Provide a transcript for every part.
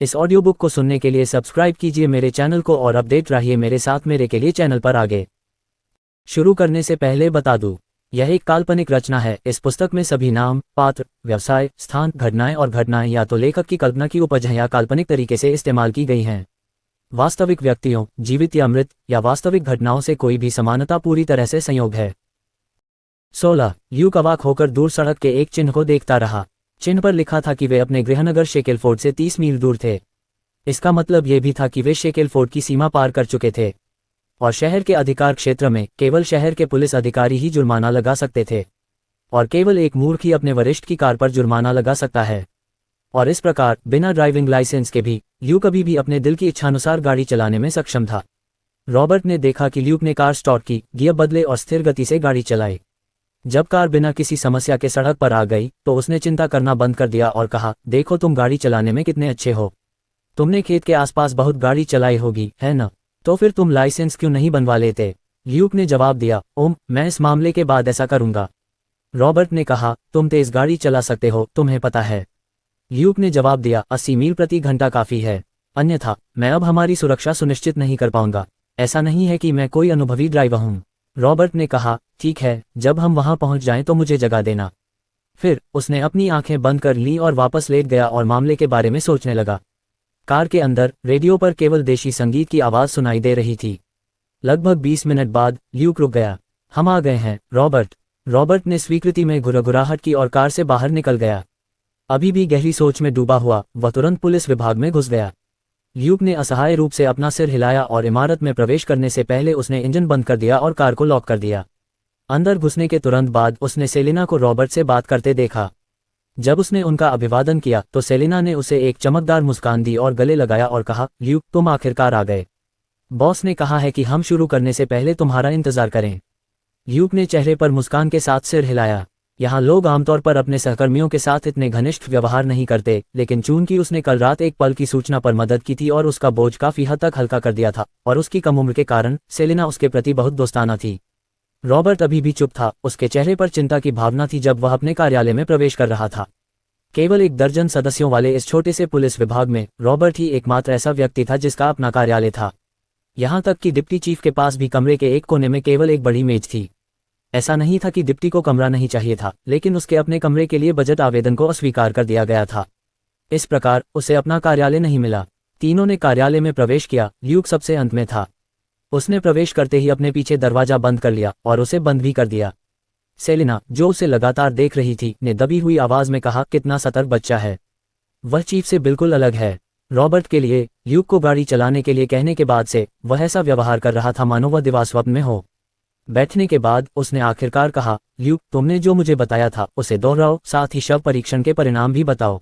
इस audio book को सुनने के लिए सब्सक्राइब कीजिए मेरे चैनल को और अपडेट रहिए मेरे साथ मेरे के लिए चैनल पर आगे। शुरू करने से पहले बता दूं, यह एक काल्पनिक रचना है। इस पुस्तक में सभी नाम, पात्र, व्यवसाय, स्थान, घटनाएं और घटनाएं या तो लेखक की कल्पना की उपज हैं या काल्पनिक तरीके से इस्तेमाल की गई हैं। वास्तविक व्यक्तियों, जीवित या मृत, या वास्तविक घटनाओं से कोई भी समानता पूरी तरह से संयोग है। 16 ल्यूक अवाक होकर दूर सड़क के एक चिन्ह को देखता रहा। चिन्ह पर लिखा था कि वे अपने गृहनगर शेकेलफोर्ड से 30 मील दूर थे। इसका मतलब यह भी था कि वे शेकेलफोर्ड की सीमा पार कर चुके थे और शहर के अधिकार क्षेत्र में केवल शहर के पुलिस अधिकारी ही जुर्माना लगा सकते थे और केवल एक मूर्ख ही अपने वरिष्ठ की कार पर जुर्माना लगा सकता है। और इस प्रकार बिना ड्राइविंग लाइसेंस के भी ल्यूक अभी भी अपने दिल की इच्छानुसार गाड़ी चलाने में सक्षम था। रॉबर्ट ने देखा कि ल्यूक ने कार स्टार्ट की, गियर बदले और स्थिर गति से गाड़ी चलाई। जब कार बिना किसी समस्या के सड़क पर आ गई तो उसने चिंता करना बंद कर दिया और कहा, देखो तुम गाड़ी चलाने में कितने अच्छे हो। तुमने खेत के आसपास बहुत गाड़ी चलाई होगी, है न? तो फिर तुम लाइसेंस क्यों नहीं बनवा लेते? ल्यूक ने जवाब दिया, ओम, मैं इस मामले के बाद ऐसा करूंगा। रॉबर्ट ने कहा, तुम तेज गाड़ी चला सकते हो, तुम्हें पता है। ल्यूक ने जवाब दिया, 80 मील प्रति घंटा काफी है, अन्यथा मैं अब हमारी सुरक्षा सुनिश्चित नहीं कर पाऊंगा। ऐसा नहीं है कि मैं कोई अनुभवी ड्राइवर हूं। रॉबर्ट ने कहा, ठीक है, जब हम वहां पहुंच जाएं तो मुझे जगा देना। फिर उसने अपनी आंखें बंद कर लीं और वापस लेट गया और मामले के बारे में सोचने लगा। कार के अंदर रेडियो पर केवल देशी संगीत की आवाज सुनाई दे रही थी। लगभग 20 मिनट बाद ल्यूक रुक गया। हम आ गए हैं, रॉबर्ट। रॉबर्ट ने स्वीकृति में घुरघुराहट की और कार से बाहर निकल गया। अभी भी गहरी सोच में डूबा हुआ वह तुरंत पुलिस विभाग में घुस गया। ल्यूक ने असहाय रूप से अपना सिर हिलाया और इमारत में प्रवेश करने से पहले उसने इंजन बंद कर दिया और कार को लॉक कर दिया। अंदर घुसने के तुरंत बाद उसने सेलिना को रॉबर्ट से बात करते देखा। जब उसने उनका अभिवादन किया तो सेलिना ने उसे एक चमकदार मुस्कान दी और गले लगाया और कहा, ल्यूक, तुम आखिरकार आ गए। बॉस ने कहा है कि हम शुरू करने से पहले तुम्हारा इंतजार करें। ल्यूक ने चेहरे पर मुस्कान के साथ सिर हिलाया। यहाँ लोग आमतौर पर अपने सहकर्मियों के साथ इतने घनिष्ठ व्यवहार नहीं करते, लेकिन चूंकि उसने कल रात एक पल की सूचना पर मदद की थी और उसका बोझ काफी हद तक हल्का कर दिया था और उसकी कम उम्र के कारण सेलिना उसके प्रति बहुत दोस्ताना थी। रॉबर्ट अभी भी चुप था। उसके चेहरे पर चिंता की भावना थी जब वह अपने कार्यालय में प्रवेश कर रहा था। केवल 1 दर्जन सदस्यों वाले इस छोटे से पुलिस विभाग में रॉबर्ट ही एकमात्र ऐसा व्यक्ति था जिसका अपना कार्यालय था। यहाँ तक कि डिप्टी चीफ के पास भी कमरे के एक कोने में केवल एक बड़ी मेज थी। ऐसा नहीं था कि डिप्टी को कमरा नहीं चाहिए था, लेकिन उसके अपने कमरे के लिए बजट आवेदन को अस्वीकार कर दिया गया था। इस प्रकार उसे अपना कार्यालय नहीं मिला। तीनों ने कार्यालय में प्रवेश किया। ल्यूक सबसे अंत में था। उसने प्रवेश करते ही अपने पीछे दरवाजा बंद कर लिया और उसे बंद भी कर दिया। सेलिना, जो उसे लगातार देख रही थी, ने दबी हुई आवाज में कहा, कितना सतर्क बच्चा है। वह चीफ से बिल्कुल अलग है। रॉबर्ट के लिए ल्यूक को गाड़ी चलाने के लिए कहने के बाद से वह ऐसा व्यवहार कर रहा था मानो वह दिवास्वप्न में हो। बैठने के बाद उसने आखिरकार कहा, ल्यूक, तुमने जो मुझे बताया था उसे दोहराओ, साथ ही शव परीक्षण के परिणाम भी बताओ।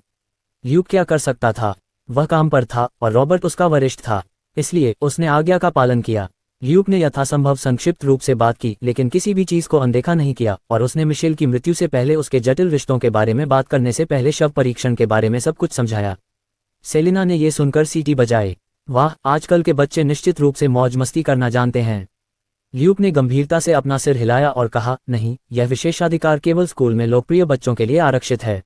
ल्यूक क्या कर सकता था? वह काम पर था और रॉबर्ट उसका वरिष्ठ था, इसलिए उसने आज्ञा का पालन किया। ल्यूक ने यथासंभव संक्षिप्त रूप से बात की, लेकिन किसी भी चीज को अनदेखा नहीं किया और उसने मिशेल की मृत्यु से पहले उसके जटिल रिश्तों के बारे में बात करने से पहले शव परीक्षण के बारे में सब कुछ समझाया। सेलिना ने यह सुनकर सीटी बजाई। वाह, आजकल के बच्चे निश्चित रूप से मौज मस्ती करना जानते हैं। ल्यूक ने गंभीरता से अपना सिर हिलाया और कहा, नहीं, यह विशेषाधिकार केवल स्कूल में लोकप्रिय बच्चों के लिए आरक्षित है।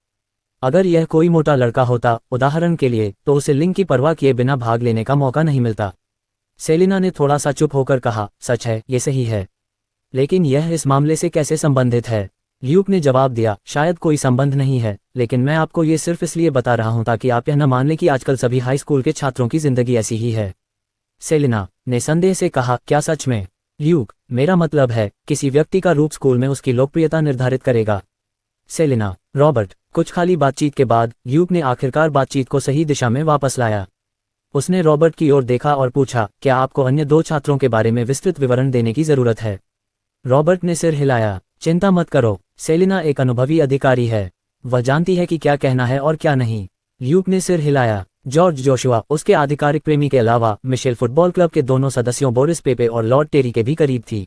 अगर यह कोई मोटा लड़का होता, उदाहरण के लिए, तो उसे लिंग की परवाह किए बिना भाग लेने का मौका नहीं मिलता। सेलिना ने थोड़ा सा चुप होकर कहा, सच है, ये सही है, लेकिन यह इस मामले से कैसे संबंधित है? ल्यूक ने जवाब दिया, शायद कोई संबंध नहीं है, लेकिन मैं आपको ये सिर्फ इसलिए बता रहा हूं ताकि आप यह न मान लें कि आजकल सभी हाई स्कूल के छात्रों की जिंदगी ऐसी ही है। सेलिना ने संदेह से कहा, क्या सच में? ल्यूक, मेरा मतलब है, किसी व्यक्ति का रूप स्कूल में उसकी लोकप्रियता निर्धारित करेगा। Selina, Robert. कुछ खाली बातचीत के बाद ल्यूक ने आखिरकार बातचीत को सही दिशा में वापस लाया। उसने रॉबर्ट की ओर देखा और पूछा, क्या आपको अन्य 2 छात्रों के बारे में विस्तृत विवरण देने की जरूरत है? रॉबर्ट ने सिर हिलाया। चिंता मत करो, सेलिना एक अनुभवी अधिकारी है, वह जानती है कि क्या कहना है और क्या नहीं। ल्यूक ने सिर हिलाया। जॉर्ज जोशुआ उसके आधिकारिक प्रेमी के अलावा मिशेल फुटबॉल क्लब के दोनों सदस्यों बोरिस पेपे और लॉर्ड टेरी के भी करीब थी।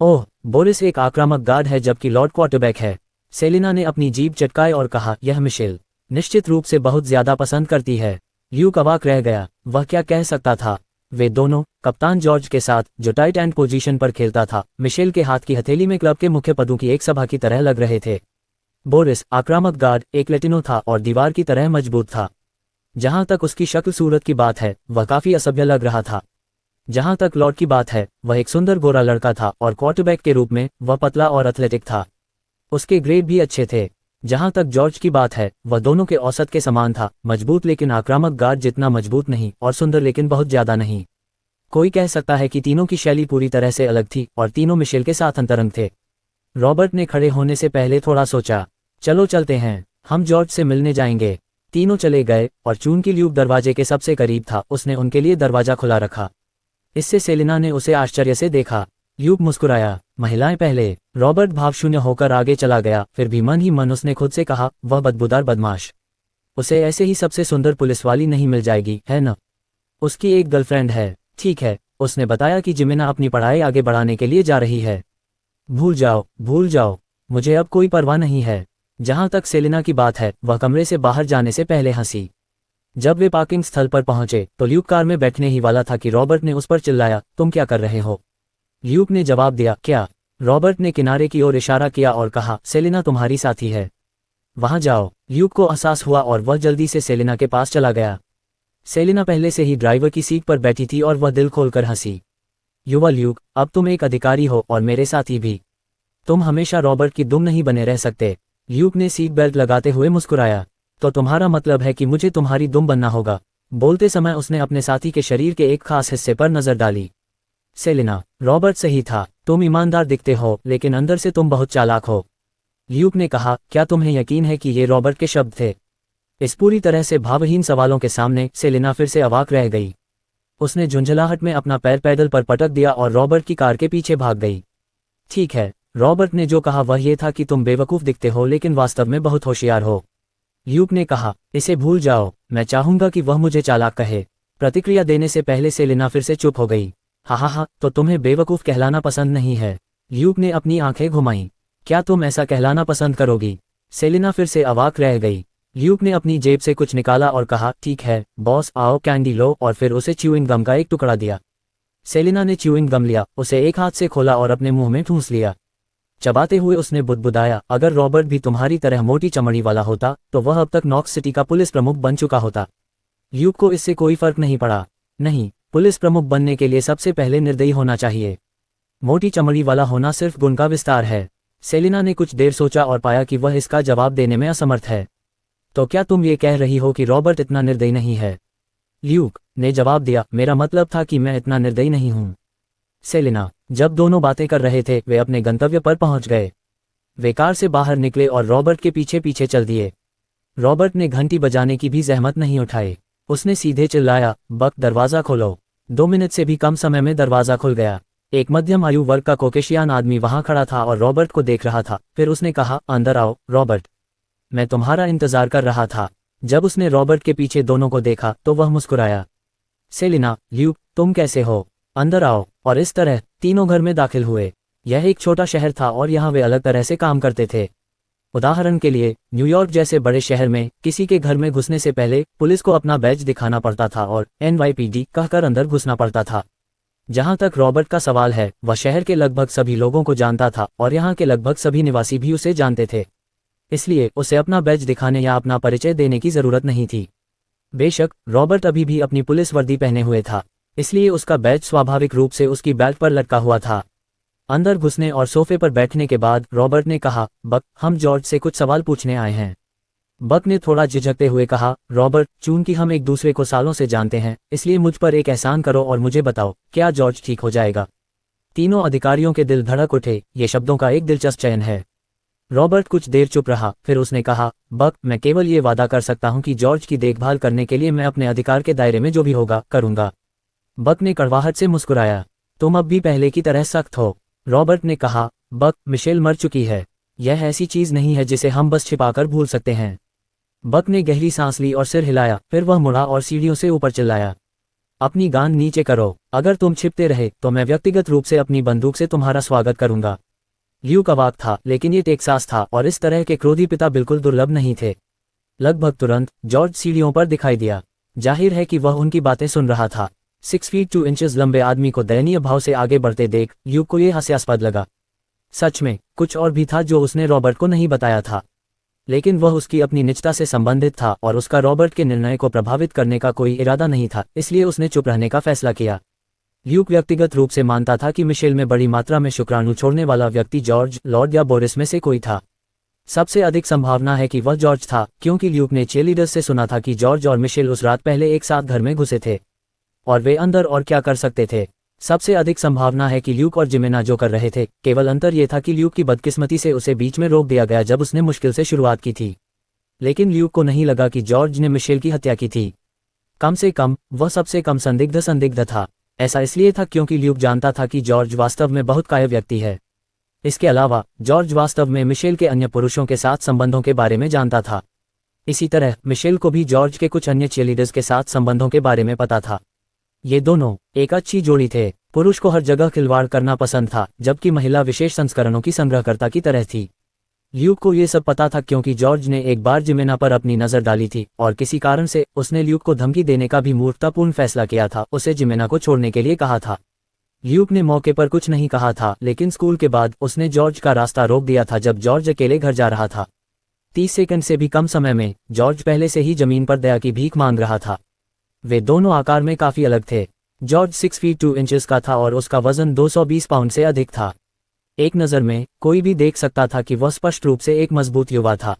ओह, बोरिस एक आक्रामक गार्ड है जबकि लॉर्ड क्वार्टरबैक है। सेलिना ने अपनी जीभ चटकाई और कहा, यह मिशेल निश्चित रूप से बहुत ज्यादा पसंद करती है। ल्यूक अवाक रह गया। वह क्या कह सकता था? वे दोनों, कप्तान जॉर्ज के साथ, जो टाइट एंड पोजीशन पर खेलता था, मिशेल के हाथ की हथेली में क्लब के मुख्य पदों की एक सभा की तरह लग रहे थे। बोरिस, आक्रामक गार्ड, एक लैटिनो था और दीवार की तरह मजबूत था। जहां तक उसकी शक्ल सूरत की बात है वह काफी असभ्य लग रहा था। जहां तक लॉर्ड की बात है वह एक सुंदर गोरा लड़का था और क्वार्टरबैक के रूप में वह पतला और एथलेटिक था। उसके ग्रेड भी अच्छे थे। जहां तक जॉर्ज की बात है वह दोनों के औसत के समान था, मजबूत लेकिन आक्रामक गार्ड जितना मजबूत नहीं और सुंदर लेकिन बहुत ज्यादा नहीं। कोई कह सकता है कि तीनों की शैली पूरी तरह से अलग थी और तीनों मिशेल के साथ अंतरंग थे। रॉबर्ट ने खड़े होने से पहले थोड़ा सोचा। चलो चलते हैं, हम जॉर्ज से मिलने जाएंगे। तीनों चले गए और चूंकि ल्यूक दरवाजे के सबसे करीब था उसने उनके लिए दरवाजा खुला रखा। इससे सेलिना ने उसे आश्चर्य से देखा। ल्यूक मुस्कुराया। महिलाएं पहले। रॉबर्ट भावशून्य होकर आगे चला गया, फिर भी मन ही मन उसने खुद से कहा, वह बदबूदार बदमाश। उसे ऐसे ही सबसे सुंदर पुलिस वाली नहीं मिल जाएगी, है न? उसकी एक गर्लफ्रेंड है। ठीक है, उसने बताया कि जिमिना अपनी पढ़ाई आगे बढ़ाने के लिए जा रही है। भूल जाओ, मुझे अब कोई परवाह नहीं है। जहां तक सेलिना की बात है वह कमरे से बाहर जाने से पहले हंसी। जब वे पार्किंग स्थल पर पहुंचे तो ल्यूक कार में बैठने ही वाला था कि रॉबर्ट ने उस पर चिल्लाया, तुम क्या कर रहे हो? ल्यूक ने जवाब दिया, क्या? रॉबर्ट ने किनारे की ओर इशारा किया और कहा, सेलिना तुम्हारी साथी है, वहां जाओ। ल्यूक को एहसास हुआ और वह जल्दी से सेलिना के पास चला गया। सेलिना पहले से ही ड्राइवर की सीट पर बैठी थी और वह दिल खोलकर हंसी। युवा ल्यूक, अब तुम एक अधिकारी हो और मेरे साथी भी। तुम हमेशा रॉबर्ट की दुम नहीं बने रह सकते। ल्यूक ने सीट बेल्ट लगाते हुए मुस्कुराया। तो तुम्हारा मतलब है कि मुझे तुम्हारी दुम बनना होगा? बोलते समय उसने अपने साथी के शरीर के एक खास हिस्से पर नजर डाली। सेलिना, रॉबर्ट सही था, तुम ईमानदार दिखते हो लेकिन अंदर से तुम बहुत चालाक हो। ल्यूक ने कहा, क्या तुम्हें यकीन है कि ये रॉबर्ट के शब्द थे? इस पूरी तरह से भावहीन सवालों के सामने सेलिना फिर से अवाक रह गई। उसने झुंझलाहट में अपना पैर पैडल पर पटक दिया और रॉबर्ट की कार के पीछे भाग गई। ठीक है, रॉबर्ट ने जो कहा वह ये था कि तुम बेवकूफ़ दिखते हो लेकिन वास्तव में बहुत होशियार हो। ल्यूक ने कहा, इसे भूल जाओ, मैं चाहूंगा कि वह मुझे चालाक कहे। प्रतिक्रिया देने से पहले सेलिना फिर से चुप हो गई। हा, तो तुम्हें बेवकूफ़ कहलाना पसंद नहीं है? ल्यूक ने अपनी आंखें घुमाईं। क्या तुम ऐसा कहलाना पसंद करोगी? सेलिना फिर से अवाक रह गई। ल्यूक ने अपनी जेब से कुछ निकाला और कहा, ठीक है बॉस, आओ कैंडी लो, और फिर उसे च्यूइंग गम का एक टुकड़ा दिया। सेलिना ने च्यूइंग गम लिया, उसे एक हाथ से खोला और अपने मुंह में ठूंस लिया। चबाते हुए उसने बुदबुदाया, अगर रॉबर्ट भी तुम्हारी तरह मोटी चमड़ी वाला होता तो वह अब तक नॉक्स सिटी का पुलिस प्रमुख बन चुका होता। ल्यूक को इससे कोई फर्क नहीं पड़ा। नहीं, पुलिस प्रमुख बनने के लिए सबसे पहले निर्दयी होना चाहिए। मोटी चमड़ी वाला होना सिर्फ गुण का विस्तार है। सेलिना ने कुछ देर सोचा और पाया कि वह इसका जवाब देने में असमर्थ है। तो क्या तुम ये कह रही हो कि रॉबर्ट इतना निर्दयी नहीं है? ल्यूक ने जवाब दिया, मेरा मतलब था कि मैं इतना निर्दयी नहीं हूं। सेलिना, जब दोनों बातें कर रहे थे वे अपने गंतव्य पर पहुंच गए। वे कार से बाहर निकले और रॉबर्ट के पीछे पीछे चल दिए। रॉबर्ट ने घंटी बजाने की भी जहमत नहीं उठाई। उसने सीधे चिल्लाया, बक, दरवाज़ा खोलो। 2 मिनट से भी कम समय में दरवाज़ा खुल गया। एक मध्यम आयु वर्ग का कोकेशियान आदमी वहां खड़ा था और रॉबर्ट को देख रहा था। फिर उसने कहा, अंदर आओ रॉबर्ट, मैं तुम्हारा इंतजार कर रहा था। जब उसने रॉबर्ट के पीछे दोनों को देखा तो वह मुस्कुराया। सेलिना, ल्यूक, तुम कैसे हो? अंदर आओ। और इस तरह तीनों घर में दाखिल हुए। यह एक छोटा शहर था और यहाँ वे अलग तरह से काम करते थे। उदाहरण के लिए, न्यूयॉर्क जैसे बड़े शहर में किसी के घर में घुसने से पहले पुलिस को अपना बैज दिखाना पड़ता था और NYPD कहकर अंदर घुसना पड़ता था। जहां तक रॉबर्ट का सवाल है, वह शहर के लगभग सभी लोगों को जानता था और यहाँ के लगभग सभी निवासी भी उसे जानते थे। इसलिए उसे अपना बैज दिखाने या अपना परिचय देने की जरूरत नहीं थी। बेशक रॉबर्ट अभी भी अपनी पुलिस वर्दी पहने हुए था, इसलिए उसका बैज स्वाभाविक रूप से उसकी बेल्ट पर लटका हुआ था। अंदर घुसने और सोफे पर बैठने के बाद रॉबर्ट ने कहा, बक, हम जॉर्ज से कुछ सवाल पूछने आए हैं। बक ने थोड़ा झिझकते हुए कहा, रॉबर्ट, चूंकि हम एक दूसरे को सालों से जानते हैं इसलिए मुझ पर एक एहसान करो और मुझे बताओ, क्या जॉर्ज ठीक हो जाएगा? तीनों अधिकारियों के दिल धड़क उठे। ये शब्दों का एक दिलचस्प चयन है। रॉबर्ट कुछ देर चुप रहा, फिर उसने कहा, बक, मैं केवल ये वादा कर सकता हूं कि जॉर्ज की देखभाल करने के लिए मैं अपने अधिकार के दायरे में जो भी होगा करूंगा। बक ने कड़वाहट से मुस्कुराया। तुम अब भी पहले की तरह सख्त हो। रॉबर्ट ने कहा, बक, मिशेल मर चुकी है। यह ऐसी चीज नहीं है जिसे हम बस छिपाकर भूल सकते हैं। बक ने गहरी सांस ली और सिर हिलाया, फिर वह मुड़ा और सीढ़ियों से ऊपर चिल्लाया, अपनी गांड नीचे करो। अगर तुम छिपते रहे तो मैं व्यक्तिगत रूप से अपनी बंदूक से तुम्हारा स्वागत करूंगा। ल्यूक अवाक था, लेकिन ये टेक्सास था और इस तरह के क्रोधी पिता बिल्कुल दुर्लभ नहीं थे। लगभग तुरंत जॉर्ज सीढ़ियों पर दिखाई दिया। जाहिर है कि वह उनकी बातें सुन रहा था। 6 फीट 2 इंचेस लंबे आदमी को दयनीय भाव से आगे बढ़ते देख ल्यूक को यह हास्यास्पद लगा। सच में कुछ और भी था जो उसने रॉबर्ट को नहीं बताया था। लेकिन वह उसकी अपनी निजता से संबंधित था और उसका रॉबर्ट के निर्णय को प्रभावित करने का कोई इरादा नहीं था, इसलिए उसने चुप रहने का फैसला किया। ल्यूक व्यक्तिगत रूप से मानता था कि मिशेल में बड़ी मात्रा में शुक्राणु छोड़ने वाला व्यक्ति जॉर्ज, लॉर्ड या बोरिस में से कोई था। सबसे अधिक संभावना है कि वह जॉर्ज था, क्योंकि ल्यूक ने चीयरलीडर्स से सुना था कि जॉर्ज और मिशेल उस रात पहले एक साथ घर में घुसे थे और वे अंदर और क्या कर सकते थे। सबसे अधिक संभावना है कि ल्यूक और जिमेना जो कर रहे थे, केवल अंतर यह था कि ल्यूक की बदकिस्मती से उसे बीच में रोक दिया गया जब उसने मुश्किल से शुरुआत की थी। लेकिन ल्यूक को नहीं लगा कि जॉर्ज ने मिशेल की हत्या की थी। कम से कम वह सबसे कम संदिग्ध था। ऐसा इसलिए था क्योंकि ल्यूक जानता था कि जॉर्ज वास्तव में बहुत कायर व्यक्ति है। इसके अलावा जॉर्ज वास्तव में मिशेल के अन्य पुरुषों के साथ संबंधों के बारे में जानता था। इसी तरह मिशेल को भी जॉर्ज के कुछ अन्य चीयरलीडर्स के साथ संबंधों के बारे में पता था। ये दोनों एक अच्छी जोड़ी थे। पुरुष को हर जगह खिलवाड़ करना पसंद था, जबकि महिला विशेष संस्करणों की संग्रहकर्ता की तरह थी। ल्यूक को ये सब पता था क्योंकि जॉर्ज ने एक बार जिमेना पर अपनी नज़र डाली थी और किसी कारण से उसने ल्यूक को धमकी देने का भी मूर्खतापूर्ण फैसला किया था, उसे जिमेना को छोड़ने के लिए कहा था। ल्यूक ने मौके पर कुछ नहीं कहा था, लेकिन स्कूल के बाद उसने जॉर्ज का रास्ता रोक दिया था जब जॉर्ज अकेले घर जा रहा था। 30 सेकंड से भी कम समय में जॉर्ज पहले से ही जमीन पर दया की भीख मांग रहा था। वे दोनों आकार में काफी अलग थे। जॉर्ज 6 फीट 2 इंचेस का था और उसका वजन 220 पाउंड से अधिक था। एक नज़र में कोई भी देख सकता था कि वह स्पष्ट रूप से एक मजबूत युवा था।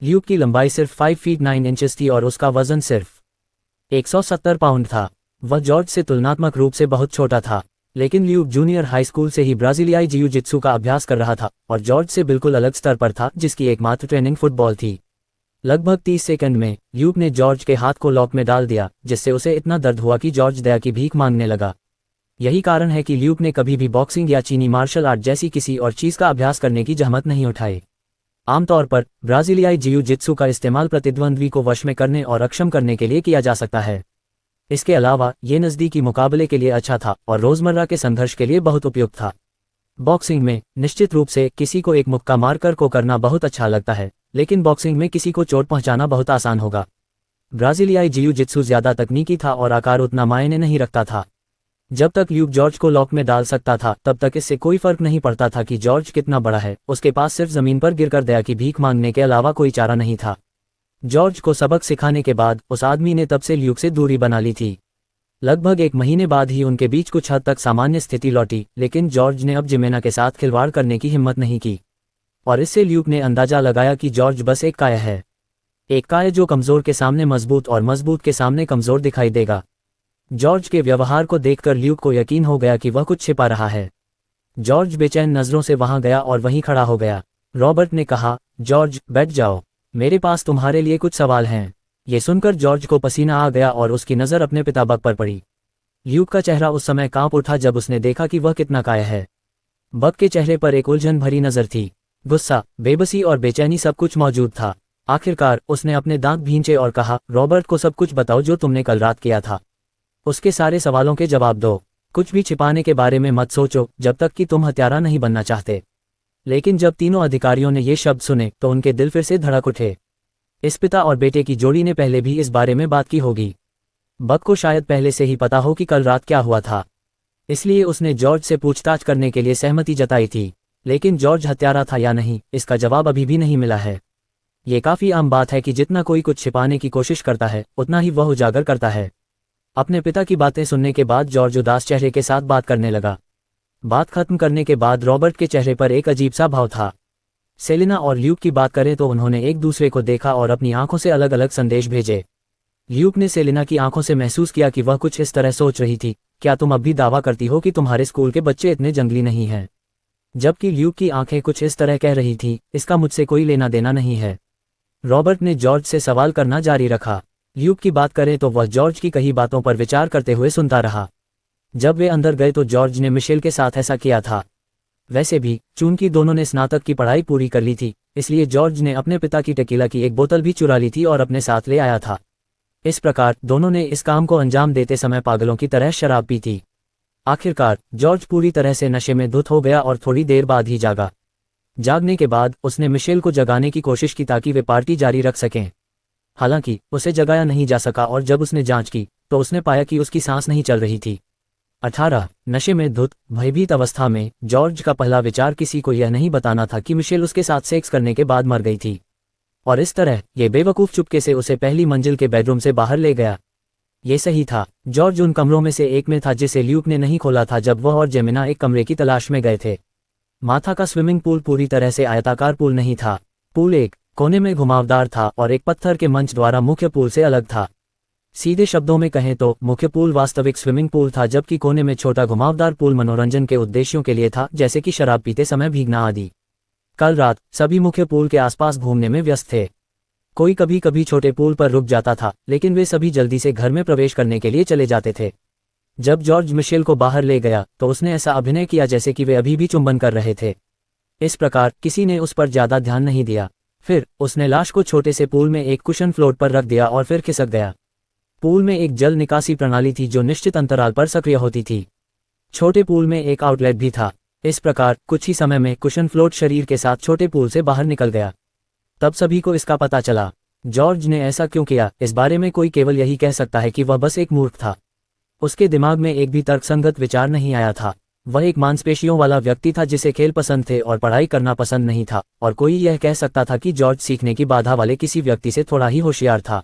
ल्यूक की लंबाई सिर्फ 5 फीट 9 इंचेस थी और उसका वजन सिर्फ 170 पाउंड था। वह जॉर्ज से तुलनात्मक रूप से बहुत छोटा था, लेकिन ल्यूक जूनियर हाई स्कूल से ही ब्राजीलियाई जियू-जित्सु का अभ्यास कर रहा था और जॉर्ज से बिल्कुल अलग स्तर पर था, जिसकी एकमात्र ट्रेनिंग फुटबॉल थी। लगभग 30 सेकंड में ल्यूक ने जॉर्ज के हाथ को लॉक में डाल दिया, जिससे उसे इतना दर्द हुआ कि जॉर्ज दया की भीख मांगने लगा। यही कारण है कि ल्यूक ने कभी भी बॉक्सिंग या चीनी मार्शल आर्ट जैसी किसी और चीज़ का अभ्यास करने की जहमत नहीं उठाई। आमतौर पर ब्राजीलियाई जियू-जित्सु का इस्तेमाल प्रतिद्वंद्वी को वश में करने और अक्षम करने के लिए किया जा सकता है। इसके अलावा ये नज़दीकी मुकाबले के लिए अच्छा था और रोज़मर्रा के संघर्ष के लिए बहुत उपयुक्त था। बॉक्सिंग में निश्चित रूप से किसी को एक मुक्का मारकर को करना बहुत अच्छा लगता है, लेकिन बॉक्सिंग में किसी को चोट पहुंचाना बहुत आसान होगा। ब्राजीलियाई जियू-जित्सु ज़्यादा तकनीकी था और आकार उतना मायने नहीं रखता था। जब तक ल्यूक जॉर्ज को लॉक में डाल सकता था, तब तक इससे कोई फर्क नहीं पड़ता था कि जॉर्ज कितना बड़ा है। उसके पास सिर्फ जमीन पर गिरकर दया की भीख मांगने के अलावा कोई चारा नहीं था। जॉर्ज को सबक सिखाने के बाद उस आदमी ने तब से ल्यूक से दूरी बना ली थी। लगभग 1 महीने बाद ही उनके बीच कुछ हद तक सामान्य स्थिति लौटी, लेकिन जॉर्ज ने अब जिमेना के साथ खिलवाड़ करने की हिम्मत नहीं की और इससे ल्यूक ने अंदाजा लगाया कि जॉर्ज बस एक काया है। एक काया जो कमज़ोर के सामने मजबूत और मजबूत के सामने कमज़ोर दिखाई देगा। जॉर्ज के व्यवहार को देखकर ल्यूक को यकीन हो गया कि वह कुछ छिपा रहा है। जॉर्ज बेचैन नज़रों से वहां गया और वहीं खड़ा हो गया। रॉबर्ट ने कहा, जॉर्ज बैठ जाओ, मेरे पास तुम्हारे लिए कुछ सवाल हैं। ये सुनकर जॉर्ज को पसीना आ गया और उसकी नज़र अपने पिता बक पर पड़ी। ल्यूक का चेहरा उस समय कांप उठा जब उसने देखा कि वह कितना काया है। बक के चेहरे पर एक उलझन भरी नज़र थी। गुस्सा, बेबसी और बेचैनी सब कुछ मौजूद था। आखिरकार उसने अपने दांत भींचे और कहा, रॉबर्ट को सब कुछ बताओ जो तुमने कल रात किया था। उसके सारे सवालों के जवाब दो। कुछ भी छिपाने के बारे में मत सोचो जब तक कि तुम हत्यारा नहीं बनना चाहते। लेकिन जब तीनों अधिकारियों ने ये शब्द सुने तो उनके दिल फिर से धड़क उठे। इस पिता और बेटे की जोड़ी ने पहले भी इस बारे में बात की होगी। बक को शायद पहले से ही पता हो कि कल रात क्या हुआ था, इसलिए उसने जॉर्ज से पूछताछ करने के लिए सहमति जताई थी। लेकिन जॉर्ज हत्यारा था या नहीं, इसका जवाब अभी भी नहीं मिला है। ये काफ़ी आम बात है कि जितना कोई कुछ छिपाने की कोशिश करता है, उतना ही वह उजागर करता है। अपने पिता की बातें सुनने के बाद जॉर्ज उदास चेहरे के साथ बात करने लगा। बात खत्म करने के बाद रॉबर्ट के चेहरे पर एक अजीब सा भाव था। सेलिना और ल्यूक की बात करें तो उन्होंने एक दूसरे को देखा और अपनी आंखों से अलग अलग संदेश भेजे। ल्यूक ने सेलिना की आंखों से महसूस किया कि वह कुछ इस तरह सोच रही थी, क्या तुम अब भी दावा करती हो कि तुम्हारे स्कूल के बच्चे इतने जंगली नहीं हैं? जबकि ल्यूक की आंखें कुछ इस तरह कह रही थी, इसका मुझसे कोई लेना देना नहीं है। रॉबर्ट ने जॉर्ज से सवाल करना जारी रखा। ल्यूक की बात करें तो वह जॉर्ज की कही बातों पर विचार करते हुए सुनता रहा। जब वे अंदर गए तो जॉर्ज ने मिशेल के साथ ऐसा किया था। वैसे भी चूंकि दोनों ने स्नातक की पढ़ाई पूरी कर ली थी, इसलिए जॉर्ज ने अपने पिता की टेकीला की एक बोतल भी चुरा ली थी और अपने साथ ले आया था। इस प्रकार दोनों ने इस काम को अंजाम देते समय पागलों की तरह शराब पी थी। आखिरकार जॉर्ज पूरी तरह से नशे में धुत हो गया और थोड़ी देर बाद ही जागा। जागने के बाद उसने मिशेल को जगाने की कोशिश की ताकि वे पार्टी जारी रख सकें। हालांकि उसे जगाया नहीं जा सका और जब उसने जांच की तो उसने पाया कि उसकी सांस नहीं चल रही थी। 18 नशे में धुत भयभीत अवस्था में जॉर्ज का पहला विचार किसी को यह नहीं बताना था कि मिशेल उसके साथ सेक्स करने के बाद मर गई थी। और इस तरह ये बेवकूफ़ चुपके से उसे पहली मंजिल के बेडरूम से बाहर ले गया। ये सही था। जॉर्ज उन कमरों में से एक में था जिसे ल्यूक ने नहीं खोला था जब वह और जेमिना एक कमरे की तलाश में गए थे। माथा का स्विमिंग पूल पूरी तरह से आयताकार पूल नहीं था। पूल एक कोने में घुमावदार था और एक पत्थर के मंच द्वारा मुख्य पूल से अलग था। सीधे शब्दों में कहें तो मुख्य पूल वास्तविक स्विमिंग पूल था, जबकि कोने में छोटा घुमावदार पूल मनोरंजन के उद्देश्यों के लिए था, जैसे कि शराब पीते समय भीगना आदि। कल रात सभी मुख्य पूल के आसपास घूमने में व्यस्त थे। कोई कभी कभी छोटे पूल पर रुक जाता था, लेकिन वे सभी जल्दी से घर में प्रवेश करने के लिए चले जाते थे। जब जॉर्ज मिशेल को बाहर ले गया तो उसने ऐसा अभिनय किया जैसे कि वे अभी भी चुंबन कर रहे थे। इस प्रकार किसी ने उस पर ज्यादा ध्यान नहीं दिया। फिर उसने लाश को छोटे से पूल में एक कुशन फ्लोट पर रख दिया और फिर खिसक गया। पूल में एक जल निकासी प्रणाली थी जो निश्चित अंतराल पर सक्रिय होती थी। छोटे पूल में एक आउटलेट भी था। इस प्रकार कुछ ही समय में कुशन फ्लोट शरीर के साथ छोटे पूल से बाहर निकल गया। तब सभी को इसका पता चला। जॉर्ज ने ऐसा क्यों किया, इस बारे में कोई केवल यही कह सकता है कि वह बस एक मूर्ख था। उसके दिमाग में एक भी तर्कसंगत विचार नहीं आया था। वह एक मांसपेशियों वाला व्यक्ति था जिसे खेल पसंद थे और पढ़ाई करना पसंद नहीं था, और कोई यह कह सकता था कि जॉर्ज सीखने की बाधा वाले किसी व्यक्ति से थोड़ा ही होशियार था।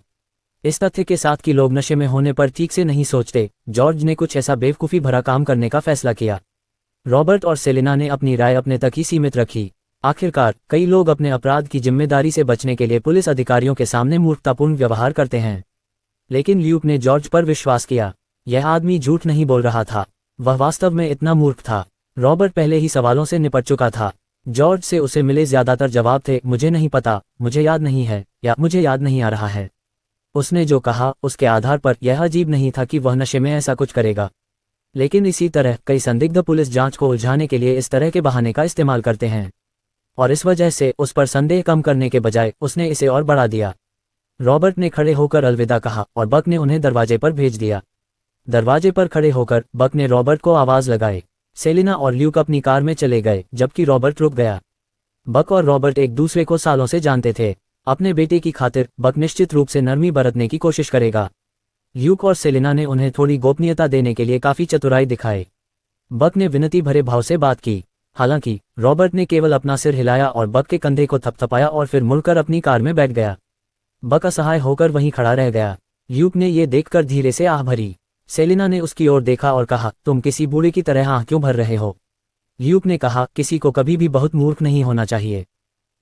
इस तथ्य के साथ कि लोग नशे में होने पर ठीक से नहीं सोचते, जॉर्ज ने कुछ ऐसा बेवकूफ़ी भरा काम करने का फैसला किया। रॉबर्ट और सेलिना ने अपनी राय अपने तक ही सीमित रखी। आखिरकार कई लोग अपने अपराध की जिम्मेदारी से बचने के लिए पुलिस अधिकारियों के सामने मूर्खतापूर्ण व्यवहार करते हैं, लेकिन ल्यूक ने जॉर्ज पर विश्वास किया। यह आदमी झूठ नहीं बोल रहा था, वह वास्तव में इतना मूर्ख था। रॉबर्ट पहले ही सवालों से निपट चुका था। जॉर्ज से उसे मिले ज्यादातर जवाब थे मुझे नहीं पता, मुझे याद नहीं है, या मुझे याद नहीं आ रहा है। उसने जो कहा उसके आधार पर यह अजीब नहीं था कि वह नशे में ऐसा कुछ करेगा, लेकिन इसी तरह कई संदिग्ध पुलिस जांच को उलझाने के लिए इस तरह के बहाने का इस्तेमाल करते हैं, और इस वजह से उस पर संदेह कम करने के बजाय उसने इसे और बढ़ा दिया। रॉबर्ट ने खड़े होकर अलविदा कहा और बक ने उन्हें दरवाजे पर भेज दिया। दरवाजे पर खड़े होकर बक ने रॉबर्ट को आवाज लगाई। सेलिना और ल्यूक अपनी कार में चले गए जबकि रॉबर्ट रुक गया। बक और रॉबर्ट एक दूसरे को सालों से जानते थे। अपने बेटे की खातिर बक निश्चित रूप से नरमी बरतने की कोशिश करेगा। ल्यूक और सेलिना ने उन्हें थोड़ी गोपनीयता देने के लिए काफी चतुराई दिखाई। बक ने विनती भरे भाव से बात की। हालांकि रॉबर्ट ने केवल अपना सिर हिलाया और बक के कंधे को थपथपाया और फिर मुड़कर अपनी कार में बैठ गया। बक असहाय होकर वहीं खड़ा रह गया। ल्यूक ने ये देखकर धीरे से आह भरी। सेलिना ने उसकी ओर देखा और कहा, तुम किसी बूढ़े की तरह आह क्यों भर रहे हो? ल्यूक ने कहा, किसी को कभी भी बहुत मूर्ख नहीं होना चाहिए,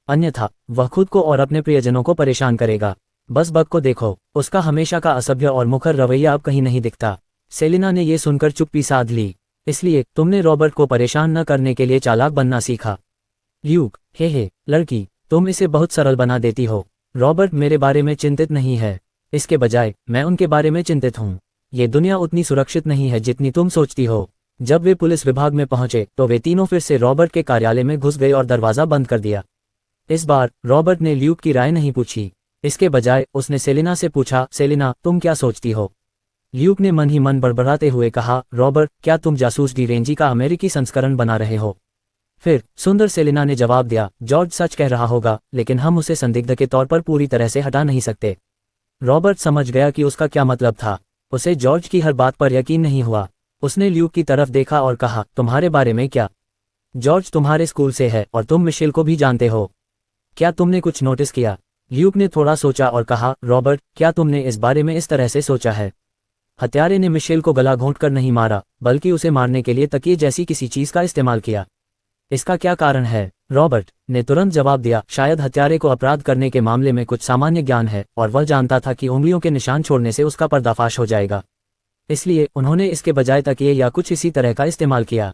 अन्यथा वह खुद को और अपने प्रियजनों को परेशान करेगा। बस बक को देखो, उसका हमेशा का असभ्य और मुखर रवैया अब कहीं नहीं दिखता। सेलिना ने ये सुनकर चुप्पी साध ली। इसलिए तुमने रॉबर्ट को परेशान न करने के लिए चालाक बनना सीखा। ल्यूक, हे लड़की, तुम इसे बहुत सरल बना देती हो। रॉबर्ट मेरे बारे में चिंतित नहीं है, इसके बजाय मैं उनके बारे में चिंतित हूँ। ये दुनिया उतनी सुरक्षित नहीं है जितनी तुम सोचती हो। जब वे पुलिस विभाग में पहुंचे तो वे तीनों फिर से रॉबर्ट के कार्यालय में घुस गए और दरवाजा बंद कर दिया। इस बार रॉबर्ट ने ल्यूक की राय नहीं पूछी, इसके बजाय उसने सेलिना से पूछा, सेलिना तुम क्या सोचती हो? ल्यूक ने मन ही मन बड़बड़ाते हुए कहा, रॉबर्ट, क्या तुम जासूस डी रेंजी का अमेरिकी संस्करण बना रहे हो? फिर सुंदर सेलिना ने जवाब दिया, जॉर्ज सच कह रहा होगा, लेकिन हम उसे संदिग्ध के तौर पर पूरी तरह से हटा नहीं सकते। रॉबर्ट समझ गया कि उसका क्या मतलब था। उसे जॉर्ज की हर बात पर यकीन नहीं हुआ। उसने ल्यूक की तरफ देखा और कहा, तुम्हारे बारे में क्या? जॉर्ज तुम्हारे स्कूल से है और तुम मिशेल को भी जानते हो। क्या तुमने कुछ नोटिस किया? ल्यूक ने थोड़ा सोचा और कहा, रॉबर्ट, क्या तुमने इस बारे में इस तरह से सोचा है? हत्यारे ने मिशेल को गला घोंटकर नहीं मारा, बल्कि उसे मारने के लिए तकिए जैसी किसी चीज का इस्तेमाल किया। इसका क्या कारण है? रॉबर्ट ने तुरंत जवाब दिया, शायद हत्यारे को अपराध करने के मामले में कुछ सामान्य ज्ञान है और वह जानता था कि उंगलियों के निशान छोड़ने से उसका पर्दाफाश हो जाएगा, इसलिए उन्होंने इसके बजाय तकिए या कुछ इसी तरह का इस्तेमाल किया।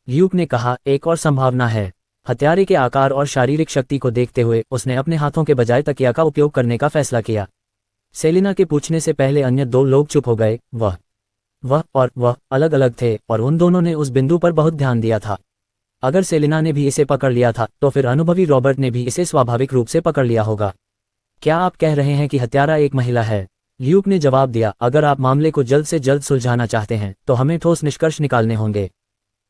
ल्यूक ने कहा, एक और संभावना है। हत्यारे के आकार और शारीरिक शक्ति को देखते हुए उसने अपने हाथों के बजाय तकिया का उपयोग करने का फैसला किया। सेलिना के पूछने से पहले अन्य दो लोग चुप हो गए। वह और वह अलग अलग थे और उन दोनों ने उस बिंदु पर बहुत ध्यान दिया था। अगर सेलिना ने भी इसे पकड़ लिया था तो फिर अनुभवी रॉबर्ट ने भी इसे स्वाभाविक रूप से पकड़ लिया होगा। क्या आप कह रहे हैं कि हत्यारा एक महिला है? ल्यूक ने जवाब दिया, अगर आप मामले को जल्द से जल्द सुलझाना चाहते हैं तो हमें ठोस निष्कर्ष निकालने होंगे।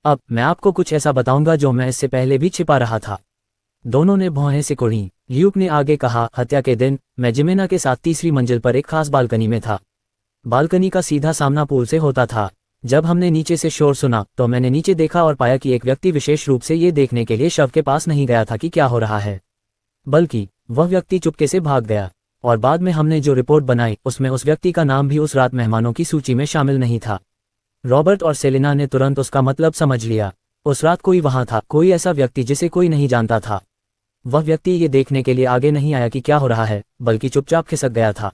अब मैं आपको कुछ ऐसा बताऊंगा जो मैं इससे पहले भी छिपा रहा था। दोनों ने भौहें सिकुड़ी। ल्यूक ने आगे कहा, हत्या के दिन मैं जिमेना के साथ तीसरी मंजिल पर एक खास बालकनी में था। बालकनी का सीधा सामना पूल से होता था। जब हमने नीचे से शोर सुना तो मैंने नीचे देखा और पाया कि एक व्यक्ति विशेष रूप से ये देखने के लिए शव के पास नहीं गया था कि क्या हो रहा है, बल्कि वह व्यक्ति चुपके से भाग गया, और बाद में हमने जो रिपोर्ट बनाई उसमें उस व्यक्ति का नाम भी उस रात मेहमानों की सूची में शामिल नहीं था। रॉबर्ट और सेलिना ने तुरंत उसका मतलब समझ लिया। उस रात कोई वहां था, कोई ऐसा व्यक्ति जिसे कोई नहीं जानता था। वह व्यक्ति ये देखने के लिए आगे नहीं आया कि क्या हो रहा है, बल्कि चुपचाप खिसक गया था।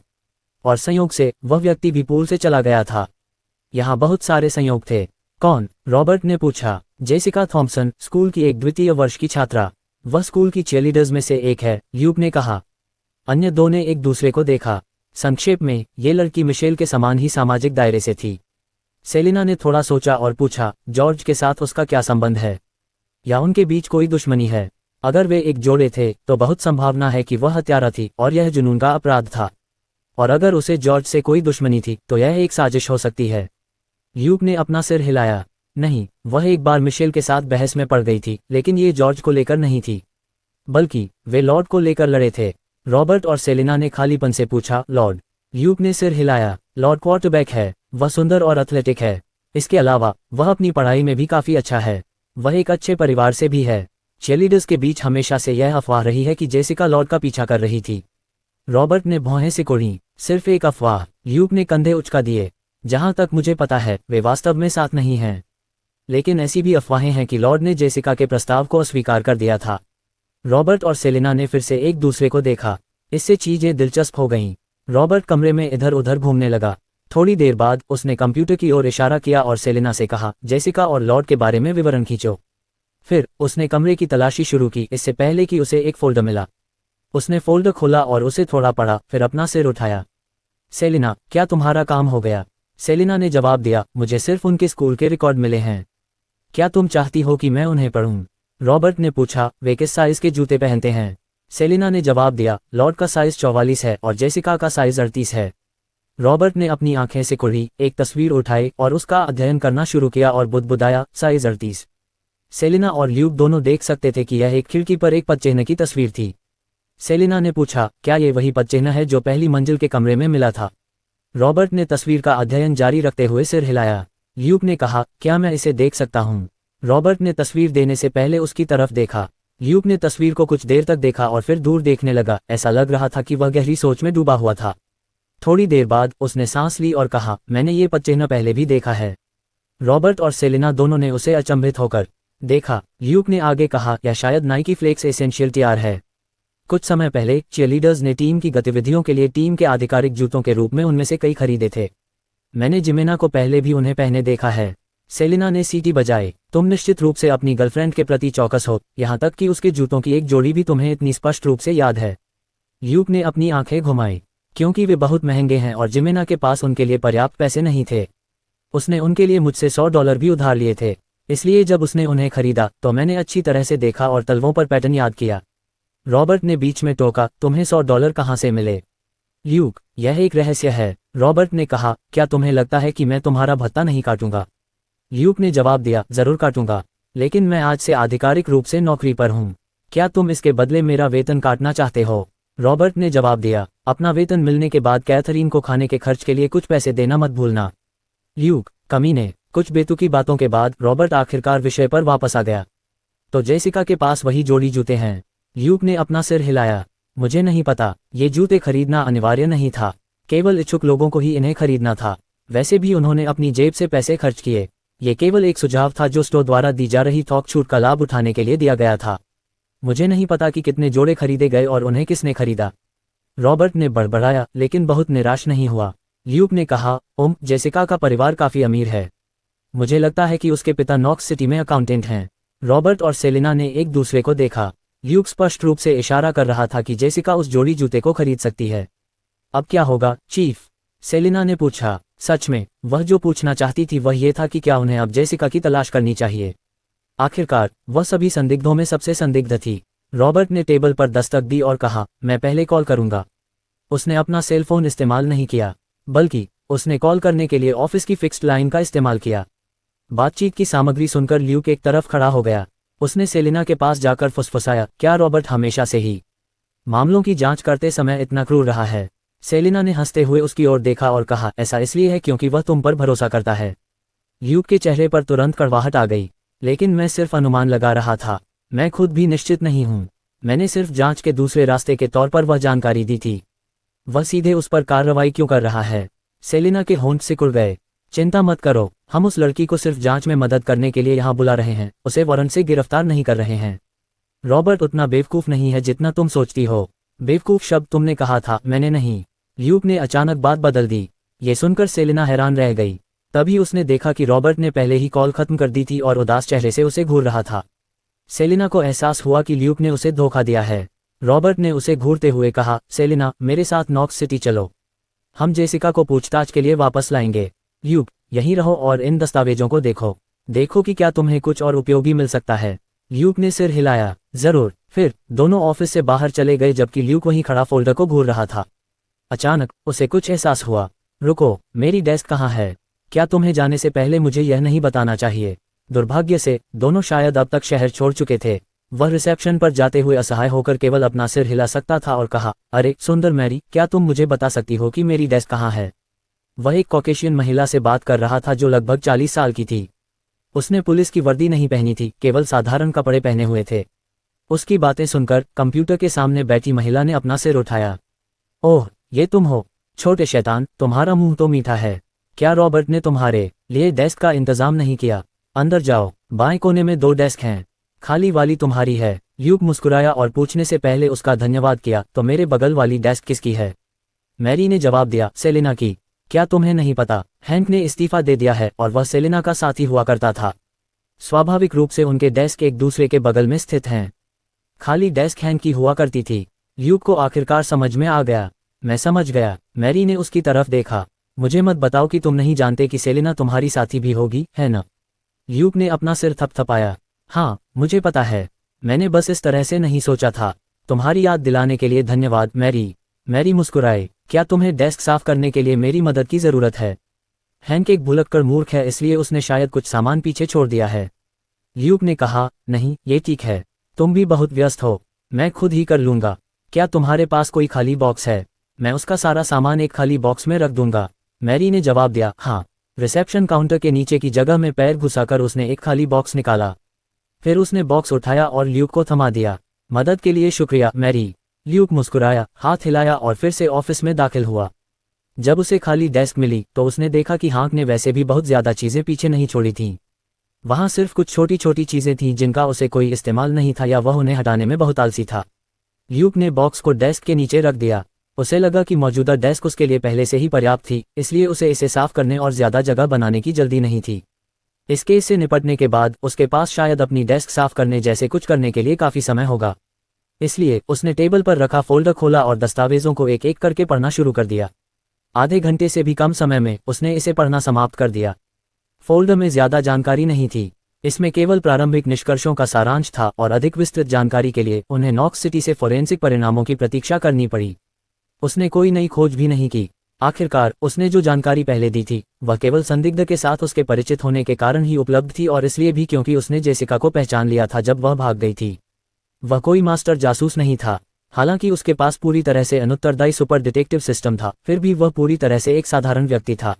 और संयोग से वह व्यक्ति भी पूल से चला गया था। यहाँ बहुत सारे संयोग थे। कौन? रॉबर्ट ने पूछा। जेसिका थॉम्पसन, स्कूल की एक द्वितीय वर्ष की छात्रा। वह स्कूल की चीयरलीडर्स में से एक है, ल्यूक ने कहा। अन्य दो ने एक दूसरे को देखा। संक्षेप में, ये लड़की मिशेल के समान ही सामाजिक दायरे से थी। सेलिना ने थोड़ा सोचा और पूछा, जॉर्ज के साथ उसका क्या संबंध है? या उनके बीच कोई दुश्मनी है? अगर वे एक जोड़े थे तो बहुत संभावना है कि वह हत्यारा थी और यह जुनून का अपराध था। और अगर उसे जॉर्ज से कोई दुश्मनी थी तो यह एक साजिश हो सकती है। ल्यूक ने अपना सिर हिलाया। नहीं, वह एक बार मिशेल के साथ बहस में पड़ गई थी, लेकिन ये जॉर्ज को लेकर नहीं थी, बल्कि वे लॉर्ड को लेकर लड़े थे। रॉबर्ट और सेलिना ने खालीपन से पूछा, लॉर्ड? ल्यूक ने सिर हिलाया। लॉर्ड क्वार्टरबैक है। वह सुंदर और एथलेटिक है। इसके अलावा वह अपनी पढ़ाई में भी काफी अच्छा है। वह एक अच्छे परिवार से भी है। चीयरलीडर्स के बीच हमेशा से यह अफवाह रही है कि जेसिका लॉर्ड का पीछा कर रही थी। रॉबर्ट ने भौहें सिकोड़ी। सिर्फ एक अफवाह? ल्यूक ने कंधे उचका दिए। जहां तक मुझे पता है वे वास्तव में साथ नहीं हैं। लेकिन ऐसी भी अफवाहें हैं कि लॉर्ड ने जेसिका के प्रस्ताव को अस्वीकार कर दिया था। रॉबर्ट और सेलिना ने फिर से एक दूसरे को देखा। इससे चीजें दिलचस्प हो गईं। रॉबर्ट कमरे में इधर उधर घूमने लगा। थोड़ी देर बाद उसने कंप्यूटर की ओर इशारा किया और सेलिना से कहा, जेसिका और लॉर्ड के बारे में विवरण खींचो। फिर उसने कमरे की तलाशी शुरू की, इससे पहले कि उसे एक फोल्डर मिला। उसने फोल्डर खोला और उसे थोड़ा पढ़ा, फिर अपना सिर उठाया। सेलिना, क्या तुम्हारा काम हो गया? सेलिना ने जवाब दिया, मुझे सिर्फ उनके स्कूल के रिकॉर्ड मिले हैं। क्या तुम चाहती हो कि मैं उन्हें पढ़ूं? रॉबर्ट ने पूछा। वे किस साइज के जूते पहनते हैं? सेलिना ने जवाब दिया, लॉर्ड का साइज 44 है और जेसिका का साइज 38 है। रॉबर्ट ने अपनी आंखें सिकुड़ी, एक तस्वीर उठाई और उसका अध्ययन करना शुरू किया और बुदबुदाया, साइज 38। सेलिना और ल्यूक दोनों देख सकते थे कि यह एक खिड़की पर एक पदचिह्न की तस्वीर थी। सेलिना ने पूछा, क्या ये वही पदचिह्न है जो पहली मंजिल के कमरे में मिला था? रॉबर्ट ने तस्वीर का अध्ययन जारी रखते हुए सिर हिलाया। ल्यूक ने कहा, क्या मैं इसे देख सकता हूँ? रॉबर्ट ने तस्वीर देने से पहले उसकी तरफ देखा। ल्यूक ने तस्वीर को कुछ देर तक देखा और फिर दूर देखने लगा। ऐसा लग रहा था कि वह गहरी सोच में डूबा हुआ था। थोड़ी देर बाद उसने सांस ली और कहा, मैंने ये पदचिह्न पहले भी देखा है। रॉबर्ट और सेलिना दोनों ने उसे अचंभित होकर देखा। ल्यूक ने आगे कहा, यह शायद नाइकी फ्लेक्स एसेंशियल टीआर है। कुछ समय पहले चीयरलीडर्स ने टीम की गतिविधियों के लिए टीम के आधिकारिक जूतों के रूप में उनमें से कई खरीदे थे। मैंने जिमेना को पहले भी उन्हें पहने देखा है। सेलिना ने सीटी बजाई। तुम निश्चित रूप से अपनी गर्लफ्रेंड के प्रति चौकस हो, यहाँ तक कि उसके जूतों की एक जोड़ी भी तुम्हें इतनी स्पष्ट रूप से याद है। ल्यूक ने अपनी आंखें घुमाई। क्योंकि वे बहुत महंगे हैं और जिमेना के पास उनके लिए पर्याप्त पैसे नहीं थे। उसने उनके लिए मुझसे $100 भी उधार लिए थे। इसलिए जब उसने उन्हें खरीदा तो मैंने अच्छी तरह से देखा और तलवों पर पैटर्न याद किया। रॉबर्ट ने बीच में टोका, तुम्हें $100 कहाँ से मिले? ल्यूक, यह एक रहस्य है। रॉबर्ट ने कहा, क्या तुम्हें लगता है कि मैं तुम्हारा भत्ता नहीं काटूंगा? ल्यूक ने जवाब दिया, जरूर काटूंगा, लेकिन मैं आज से आधिकारिक रूप से नौकरी पर हूँ। क्या तुम इसके बदले मेरा वेतन काटना चाहते हो? रॉबर्ट ने जवाब दिया, अपना वेतन मिलने के बाद कैथरीन को खाने के खर्च के लिए कुछ पैसे देना मत भूलना। ल्यूक, कमीने। कुछ बेतुकी बातों के बाद रॉबर्ट आखिरकार विषय पर वापस आ गया। तो जेसिका के पास वही जोड़ी जूते हैं? ल्यूक ने अपना सिर हिलाया। मुझे नहीं पता, ये जूते खरीदना अनिवार्य नहीं था, केवल इच्छुक लोगों को ही इन्हें खरीदना था। वैसे भी उन्होंने अपनी जेब से पैसे खर्च किए। ये केवल एक सुझाव था जो स्टोर द्वारा दी जा रही थोक छूट का लाभ उठाने के लिए दिया गया था। मुझे नहीं पता कि कितने जोड़े खरीदे गए और उन्हें किसने खरीदा। रॉबर्ट ने बड़बड़ाया, लेकिन बहुत निराश नहीं हुआ। ल्यूक ने कहा, जेसिका का परिवार काफी अमीर है। मुझे लगता है कि उसके पिता नॉक्स सिटी में अकाउंटेंट हैं। रॉबर्ट और सेलिना ने एक दूसरे को देखा। ल्यूक स्पष्ट रूप से इशारा कर रहा था कि जेसिका उस जोड़ी जूते को खरीद सकती है। अब क्या होगा, चीफ? सेलिना ने पूछा। सच में, वह जो पूछना चाहती थी वह ये था कि क्या उन्हें अब जेसिका की तलाश करनी चाहिए। आखिरकार वह सभी संदिग्धों में सबसे संदिग्ध थी। रॉबर्ट ने टेबल पर दस्तक दी और कहा, मैं पहले कॉल करूंगा। उसने अपना सेल फोन इस्तेमाल नहीं किया, बल्कि उसने कॉल करने के लिए ऑफिस की फिक्स्ड लाइन का इस्तेमाल किया। बातचीत की सामग्री सुनकर ल्यूक एक तरफ खड़ा हो गया। उसने सेलिना के पास जाकर फुसफुसाया, क्या रॉबर्ट हमेशा से ही मामलों की जांच करते समय इतना क्रूर रहा है? सेलिना ने हंसते हुए उसकी ओर देखा और कहा, ऐसा इसलिए है क्योंकि वह तुम पर भरोसा करता है। ल्यूक के चेहरे पर तुरंत कड़वाहट आ गई। लेकिन मैं सिर्फ अनुमान लगा रहा था, मैं खुद भी निश्चित नहीं हूँ। मैंने सिर्फ जांच के दूसरे रास्ते के तौर पर वह जानकारी दी थी। वह सीधे उस पर कार्रवाई क्यों कर रहा है? सेलिना के होंठ सिकुड़ गए। चिंता मत करो, हम उस लड़की को सिर्फ जांच में मदद करने के लिए यहाँ बुला रहे हैं, उसे वारंट से गिरफ्तार नहीं कर रहे हैं। रॉबर्ट उतना बेवकूफ़ नहीं है जितना तुम सोचती हो। बेवकूफ़ शब्द तुमने कहा था, मैंने नहीं। ल्यूक ने अचानक बात बदल दी। ये सुनकर सेलिना हैरान रह गई। तभी उसने देखा कि रॉबर्ट ने पहले ही कॉल खत्म कर दी थी और उदास चेहरे से उसे घूर रहा था। सेलिना को एहसास हुआ कि ल्यूक ने उसे धोखा दिया है। रॉबर्ट ने उसे घूरते हुए कहा, सेलिना, मेरे साथ नॉक्स सिटी चलो। हम जेसिका को पूछताछ के लिए वापस लाएंगे। ल्यूक, यहीं रहो और इन दस्तावेजों को देखो। देखो कि क्या तुम्हें कुछ और उपयोगी मिल सकता है। ल्यूक ने सिर हिलाया। जरूर। फिर दोनों ऑफिस से बाहर चले गए जबकि ल्यूक वहीं खड़ा फोल्डर को घूर रहा था। अचानक उसे कुछ एहसास हुआ। रुको, मेरी डेस्क कहाँ है? क्या तुम्हें जाने से पहले मुझे यह नहीं बताना चाहिए? दुर्भाग्य से दोनों शायद अब तक शहर छोड़ चुके थे। वह रिसेप्शन पर जाते हुए असहाय होकर केवल अपना सिर हिला सकता था और कहा, अरे सुंदर मैरी, क्या तुम मुझे बता सकती हो कि मेरी डेस्क कहाँ है? वह एक कॉकेशियन महिला से बात कर रहा था जो लगभग 40 साल की थी। उसने पुलिस की वर्दी नहीं पहनी थी, केवल साधारण कपड़े पहने हुए थे। उसकी बातें सुनकर कंप्यूटर के सामने बैठी महिला ने अपना सिर उठाया। ओह, ये तुम हो? छोटे शैतान, तुम्हारा मुंह तो मीठा है। क्या रॉबर्ट ने तुम्हारे लिए डेस्क का इंतजाम नहीं किया? अंदर जाओ, बाएं कोने में 2 डेस्क हैं, खाली वाली तुम्हारी है। ल्यूक मुस्कुराया और पूछने से पहले उसका धन्यवाद किया, तो मेरे बगल वाली डेस्क किसकी है? मैरी ने जवाब दिया, सेलिना की। क्या तुम्हें नहीं पता? हैंक ने इस्तीफा दे दिया है और वह सेलिना का साथी हुआ करता था। स्वाभाविक रूप से उनके डेस्क एक दूसरे के बगल में स्थित हैं। खाली डेस्क हैंक की हुआ करती थी। ल्यूक को आखिरकार समझ में आ गया। मैं समझ गया। मैरी ने उसकी तरफ देखा। मुझे मत बताओ कि तुम नहीं जानते कि सेलिना तुम्हारी साथी भी होगी, है ना? ल्यूक ने अपना सिर थपथपाया। हाँ, मुझे पता है। मैंने बस इस तरह से नहीं सोचा था। तुम्हारी याद दिलाने के लिए धन्यवाद, मैरी। मैरी मुस्कुराए। क्या तुम्हें डेस्क साफ करने के लिए मेरी मदद की ज़रूरत है? हैंक एक भुलक्कड़ मूर्ख है, इसलिए उसने शायद कुछ सामान पीछे छोड़ दिया है। ल्यूक ने कहा, नहीं, ये ठीक है। तुम भी बहुत व्यस्त हो। मैं खुद ही कर लूँगा। क्या तुम्हारे पास कोई खाली बॉक्स है? मैं उसका सारा सामान एक खाली बॉक्स में रख दूंगा। मैरी ने जवाब दिया, हाँ। रिसेप्शन काउंटर के नीचे की जगह में पैर घुसाकर उसने एक खाली बॉक्स निकाला। फिर उसने बॉक्स उठाया और ल्यूक को थमा दिया। मदद के लिए शुक्रिया, मैरी। ल्यूक मुस्कुराया, हाथ हिलाया और फिर से ऑफिस में दाखिल हुआ। जब उसे खाली डेस्क मिली तो उसने देखा कि हैंक ने वैसे भी बहुत ज़्यादा चीज़ें पीछे नहीं छोड़ी थीं। वहाँ सिर्फ कुछ छोटी छोटी चीज़ें थीं जिनका उसे कोई इस्तेमाल नहीं था या वह उन्हें हटाने में बहुत आलसी था। ल्यूक ने बॉक्स को डेस्क के नीचे रख दिया। उसे लगा कि मौजूदा डेस्क उसके लिए पहले से ही पर्याप्त थी, इसलिए उसे इसे साफ करने और ज़्यादा जगह बनाने की जल्दी नहीं थी। इस केस से निपटने के बाद उसके पास शायद अपनी डेस्क साफ करने जैसे कुछ करने के लिए काफ़ी समय होगा। इसलिए उसने टेबल पर रखा फोल्डर खोला और दस्तावेज़ों को एक एक करके पढ़ना शुरू कर दिया। आधे घंटे से भी कम समय में उसने इसे पढ़ना समाप्त कर दिया। फोल्डर में ज़्यादा जानकारी नहीं थी। इसमें केवल प्रारंभिक निष्कर्षों का सारांश था और अधिक विस्तृत जानकारी के लिए उन्हें नॉक्स सिटी से फोरेंसिक परिणामों की प्रतीक्षा करनी पड़ी। उसने कोई नई खोज भी नहीं की। आखिरकार उसने जो जानकारी पहले दी थी वह केवल संदिग्ध के साथ उसके परिचित होने के कारण ही उपलब्ध थी और इसलिए भी क्योंकि उसने जेसिका को पहचान लिया था जब वह भाग गई थी। वह कोई मास्टर जासूस नहीं था। हालांकि उसके पास पूरी तरह से अनुत्तरदायी सुपर डिटेक्टिव सिस्टम था, फिर भी वह पूरी तरह से एक साधारण व्यक्ति था।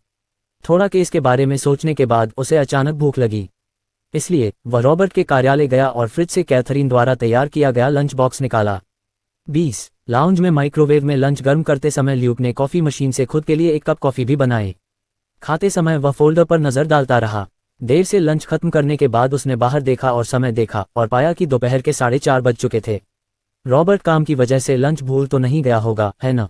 थोड़ा केस के बारे में सोचने के बाद उसे अचानक भूख लगी। इसलिए वह रॉबर्ट के कार्यालय गया और फ्रिज से कैथरीन द्वारा तैयार किया गया लंच बॉक्स निकाला। 20 लाउंज में माइक्रोवेव में लंच गर्म करते समय ल्यूक ने कॉफ़ी मशीन से खुद के लिए एक कप कॉफ़ी भी बनाई। खाते समय वह फोल्डर पर नज़र डालता रहा। देर से लंच खत्म करने के बाद उसने बाहर देखा और समय देखा और पाया कि दोपहर के 4:30 बज चुके थे। रॉबर्ट काम की वजह से लंच भूल तो नहीं गया होगा, है ना?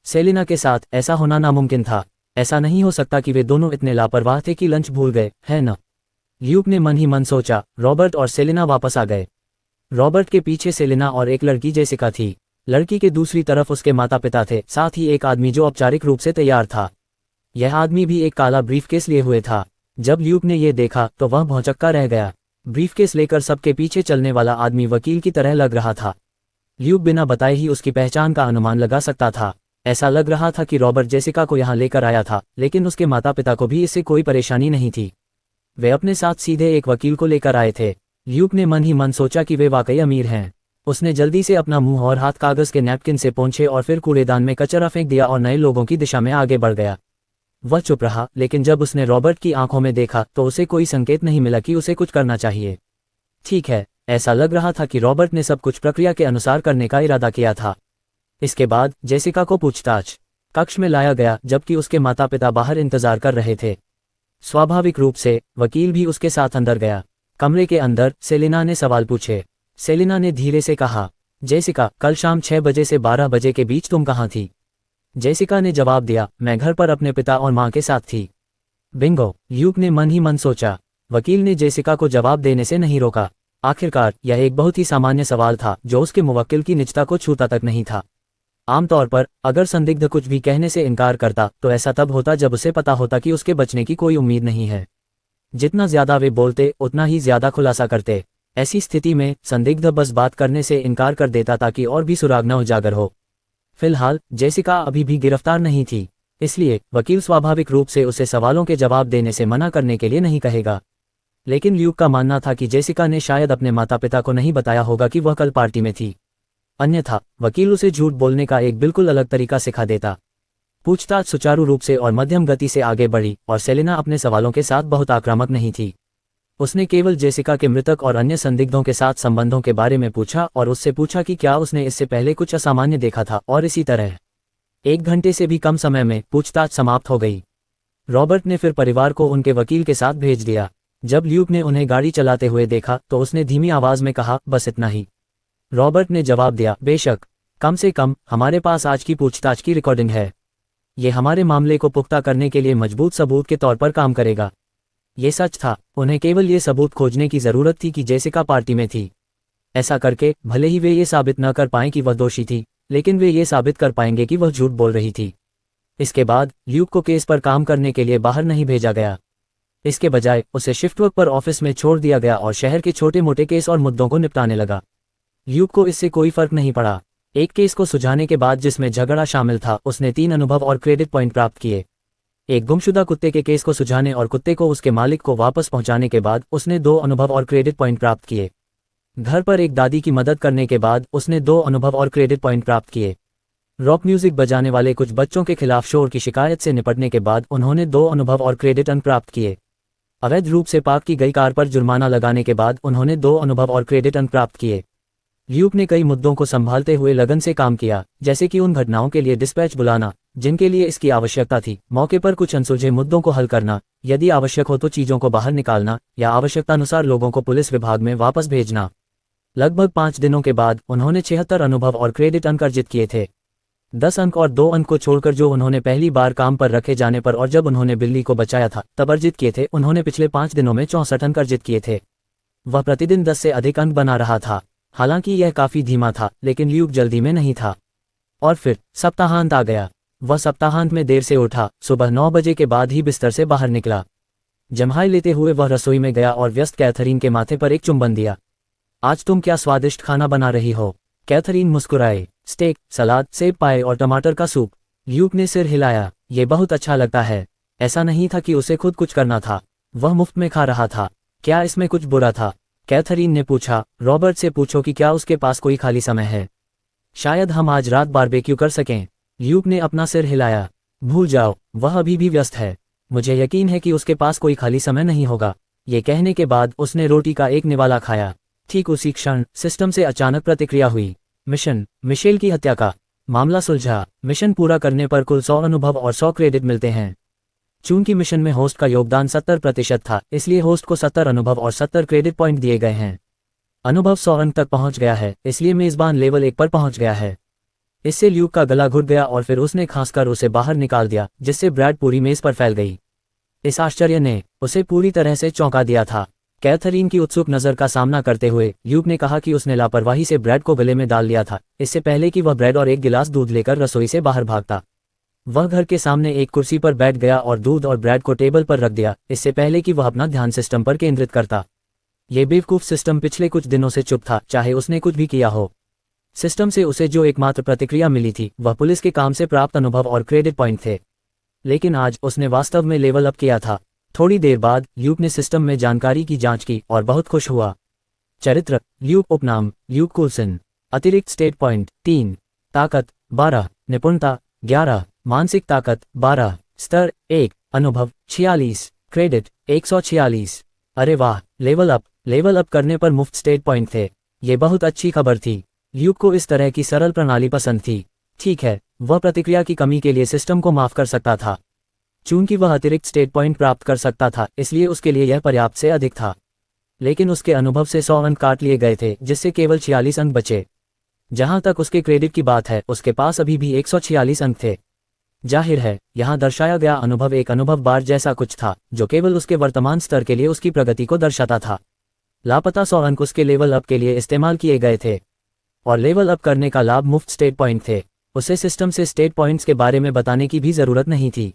सेलिना के साथ ऐसा होना नामुमकिन था। ऐसा नहीं हो सकता कि वे दोनों इतने लापरवाह थे कि लंच भूल गए, है ना? ल्यूक ने मन ही मन सोचा। रॉबर्ट और सेलिना वापस आ गए। रॉबर्ट के पीछे सेलिना और एक लड़की जेसिका थी। लड़की के दूसरी तरफ उसके माता पिता थे, साथ ही एक आदमी जो औपचारिक रूप से तैयार था। यह आदमी भी एक काला ब्रीफकेस लिए हुए था। जब ल्यूक ने यह देखा तो वह भौंचक्का रह गया। ब्रीफकेस लेकर सबके पीछे चलने वाला आदमी वकील की तरह लग रहा था। ल्यूक बिना बताए ही उसकी पहचान का अनुमान लगा सकता था। ऐसा लग रहा था कि रॉबर्ट जेसिका को यहाँ लेकर आया था, लेकिन उसके माता पिता को भी इससे कोई परेशानी नहीं थी। वे अपने साथ सीधे एक वकील को लेकर आए थे। ल्यूक ने मन ही मन सोचा कि वे वाकई अमीर हैं। उसने जल्दी से अपना मुंह और हाथ कागज़ के नैपकिन से पोंछे और फिर कूड़ेदान में कचरा फेंक दिया और नए लोगों की दिशा में आगे बढ़ गया। वह चुप रहा, लेकिन जब उसने रॉबर्ट की आंखों में देखा तो उसे कोई संकेत नहीं मिला कि उसे कुछ करना चाहिए। ठीक है, ऐसा लग रहा था कि रॉबर्ट ने सब कुछ प्रक्रिया के अनुसार करने का इरादा किया था। इसके बाद जेसिका को पूछताछ कक्ष में लाया गया जबकि उसके माता पिता बाहर इंतजार कर रहे थे। स्वाभाविक रूप से वकील भी उसके साथ अंदर गया। कमरे के अंदर सेलिना ने सवाल पूछे। सेलिना ने धीरे से कहा, जेसिका, कल शाम 6 बजे से 12 बजे के बीच तुम कहाँ थी? जेसिका ने जवाब दिया, मैं घर पर अपने पिता और माँ के साथ थी। बिंगो, ल्यूक ने मन ही मन सोचा। वकील ने जेसिका को जवाब देने से नहीं रोका। आखिरकार यह एक बहुत ही सामान्य सवाल था जो उसके मुवक्किल की निजता को छूता तक नहीं था। आमतौर पर अगर संदिग्ध कुछ भी कहने से इनकार करता तो ऐसा तब होता जब उसे पता होता कि उसके बचने की कोई उम्मीद नहीं है। जितना ज्यादा वे बोलते उतना ही ज्यादा खुलासा करते। ऐसी स्थिति में संदिग्ध बस बात करने से इनकार कर देता ताकि और भी सुराग न उजागर हो। फिलहाल जेसिका अभी भी गिरफ्तार नहीं थी, इसलिए वकील स्वाभाविक रूप से उसे सवालों के जवाब देने से मना करने के लिए नहीं कहेगा। लेकिन ल्यूक का मानना था कि जेसिका ने शायद अपने माता पिता को नहीं बताया होगा कि वह कल पार्टी में थी, अन्यथा वकील उसे झूठ बोलने का एक बिल्कुल अलग तरीका सिखा देता। पूछताछ सुचारू रूप से और मध्यम गति से आगे बढ़ी और सेलिना अपने सवालों के साथ बहुत आक्रामक नहीं थी। उसने केवल जेसिका के मृतक और अन्य संदिग्धों के साथ संबंधों के बारे में पूछा और उससे पूछा कि क्या उसने इससे पहले कुछ असामान्य देखा था और इसी तरह। 1 घंटे से भी कम समय में पूछताछ समाप्त हो गई। रॉबर्ट ने फिर परिवार को उनके वकील के साथ भेज दिया। जब ल्यूक ने उन्हें गाड़ी चलाते हुए देखा तो उसने धीमी आवाज में कहा, बस इतना ही। रॉबर्ट ने जवाब दिया, बेशक, कम से कम हमारे पास आज की पूछताछ की रिकॉर्डिंग है। ये हमारे मामले को पुख्ता करने के लिए मजबूत सबूत के तौर पर काम करेगा। ये सच था, उन्हें केवल ये सबूत खोजने की जरूरत थी कि जेसिका पार्टी में थी। ऐसा करके भले ही वे ये साबित न कर पाएं कि वह दोषी थी, लेकिन वे ये साबित कर पाएंगे कि वह झूठ बोल रही थी। इसके बाद ल्यूक को केस पर काम करने के लिए बाहर नहीं भेजा गया। इसके बजाय उसे शिफ्ट वर्क पर ऑफिस में छोड़ दिया गया और शहर के छोटे मोटे केस और मुद्दों को निपटाने लगा। ल्यूक को इससे कोई फर्क नहीं पड़ा। एक केस को सुलझाने के बाद जिसमें झगड़ा शामिल था, उसने 3 अनुभव और क्रेडिट पॉइंट प्राप्त किए। एक गुमशुदा कुत्ते के केस को सुलझाने और कुत्ते को उसके मालिक को वापस पहुंचाने के बाद उसने 2 अनुभव और क्रेडिट पॉइंट प्राप्त किए। घर पर एक दादी की मदद करने के बाद उसने 2 अनुभव और क्रेडिट पॉइंट प्राप्त किए। रॉक म्यूजिक बजाने वाले कुछ बच्चों के खिलाफ शोर की शिकायत से निपटने के बाद उन्होंने 2 अनुभव और क्रेडिट अंक प्राप्त किए। अवैध रूप से पार्क की गई कार पर जुर्माना लगाने के बाद उन्होंने 2 अनुभव और क्रेडिट अंक प्राप्त किए। ल्यूक ने कई मुद्दों को संभालते हुए लगन से काम किया, जैसे कि उन घटनाओं के लिए डिस्पैच बुलाना जिनके लिए इसकी आवश्यकता थी, मौके पर कुछ अनसुलझे मुद्दों को हल करना, यदि आवश्यक हो तो चीजों को बाहर निकालना या आवश्यकतानुसार लोगों को पुलिस विभाग में वापस भेजना। लगभग 5 दिनों के बाद उन्होंने 76 अनुभव और क्रेडिट अंक अर्जित किए थे। 10 अंक और 2 अंक को छोड़कर जो उन्होंने पहली बार काम पर रखे जाने पर और जब उन्होंने बिल्ली को बचाया था तब अर्जित किए थे। उन्होंने पिछले 5 दिनों में 64 अंक अर्जित किए थे। वह प्रतिदिन 10 से अधिक अंक बना रहा था। हालांकि यह काफी धीमा था, लेकिन ल्यूक जल्दी में नहीं था। और फिर सप्ताहांत आ गया। वह सप्ताहांत में देर से उठा, सुबह 9 बजे के बाद ही बिस्तर से बाहर निकला। जम्हाई लेते हुए वह रसोई में गया और व्यस्त कैथरीन के माथे पर एक चुंबन दिया। आज तुम क्या स्वादिष्ट खाना बना रही हो? कैथरीन मुस्कुराए। स्टेक, सलाद, सेब पाए और टमाटर का सूप। ल्यूक ने सिर हिलाया। ये बहुत अच्छा लगता है। ऐसा नहीं था कि उसे खुद कुछ करना था, वह मुफ्त में खा रहा था। क्या इसमें कुछ बुरा था? कैथरीन ने पूछा। रॉबर्ट से पूछो कि क्या उसके पास कोई खाली समय है। शायद हम आज रात बारबेक्यू कर सकें। ल्यूक ने अपना सिर हिलाया। भूल जाओ, वह अभी भी व्यस्त है। मुझे यकीन है कि उसके पास कोई खाली समय नहीं होगा। ये कहने के बाद उसने रोटी का एक निवाला खाया। ठीक उसी क्षण सिस्टम से अचानक प्रतिक्रिया हुई। मिशन, मिशेल की हत्या का मामला सुलझा। मिशन पूरा करने पर कुल 100 अनुभव और 100 क्रेडिट मिलते हैं। चूंकि मिशन में होस्ट का योगदान 70% था, इसलिए होस्ट को 70 अनुभव और 70 क्रेडिट पॉइंट दिए गए हैं। अनुभव 100 अंक तक पहुंच गया है, इसलिए मेजबान लेवल 1 पर पहुंच गया है। इससे ल्यूक का गला घुट गया और फिर उसने खांसकर उसे बाहर निकाल दिया, जिससे ब्रेड पूरी मेज पर फैल गई। इस आश्चर्य ने उसे पूरी तरह से चौंका दिया था। कैथरीन की उत्सुक नज़र का सामना करते हुए ल्यूक ने कहा कि उसने लापरवाही से ब्रेड को गले में डाल लिया था, इससे पहले कि वह ब्रेड और एक गिलास दूध लेकर रसोई से बाहर भागता। वह घर के सामने एक कुर्सी पर बैठ गया और दूध और ब्रेड को टेबल पर रख दिया, इससे पहले कि वह अपना ध्यान सिस्टम पर केंद्रित करता। ये बेवकूफ सिस्टम पिछले कुछ दिनों से चुप था, चाहे उसने कुछ भी किया हो। सिस्टम से उसे जो एकमात्र प्रतिक्रिया मिली थी वह पुलिस के काम से प्राप्त अनुभव और क्रेडिट पॉइंट थे। लेकिन आज उसने वास्तव में लेवल अप किया था। थोड़ी देर बाद ल्यूक ने सिस्टम में जानकारी की जांच की और बहुत खुश हुआ। चरित्र ल्यूक, उपनाम ल्यूक कूल्सन, अतिरिक्त स्टेट पॉइंट 3, ताकत 12, निपुणता 11, मानसिक ताकत 12, स्तर 1, अनुभव 46, क्रेडिट 146। अरे वाह, लेवल अप। लेवल अप करने पर मुफ्त स्टेट पॉइंट थे। ये बहुत अच्छी खबर थी। ल्यूक को इस तरह की सरल प्रणाली पसंद थी। ठीक है, वह प्रतिक्रिया की कमी के लिए सिस्टम को माफ कर सकता था। चूंकि वह अतिरिक्त स्टेट पॉइंट प्राप्त कर सकता था, इसलिए उसके लिए यह पर्याप्त से अधिक था। लेकिन उसके अनुभव से 100 अंक काट लिए गए थे, जिससे केवल 46 अंक बचे। जहां तक उसके क्रेडिट की बात है, उसके पास अभी भी 146 अंक थे। जाहिर है, यहाँ दर्शाया गया अनुभव एक अनुभव बार जैसा कुछ था, जो केवल उसके वर्तमान स्तर के लिए उसकी प्रगति को दर्शाता था। लापता 100 अंक उसके लेवल अप के लिए इस्तेमाल किए गए थे, और लेवल अप करने का लाभ मुफ्त स्टेट पॉइंट थे। उसे सिस्टम से स्टेट पॉइंट्स के बारे में बताने की भी जरूरत नहीं थी।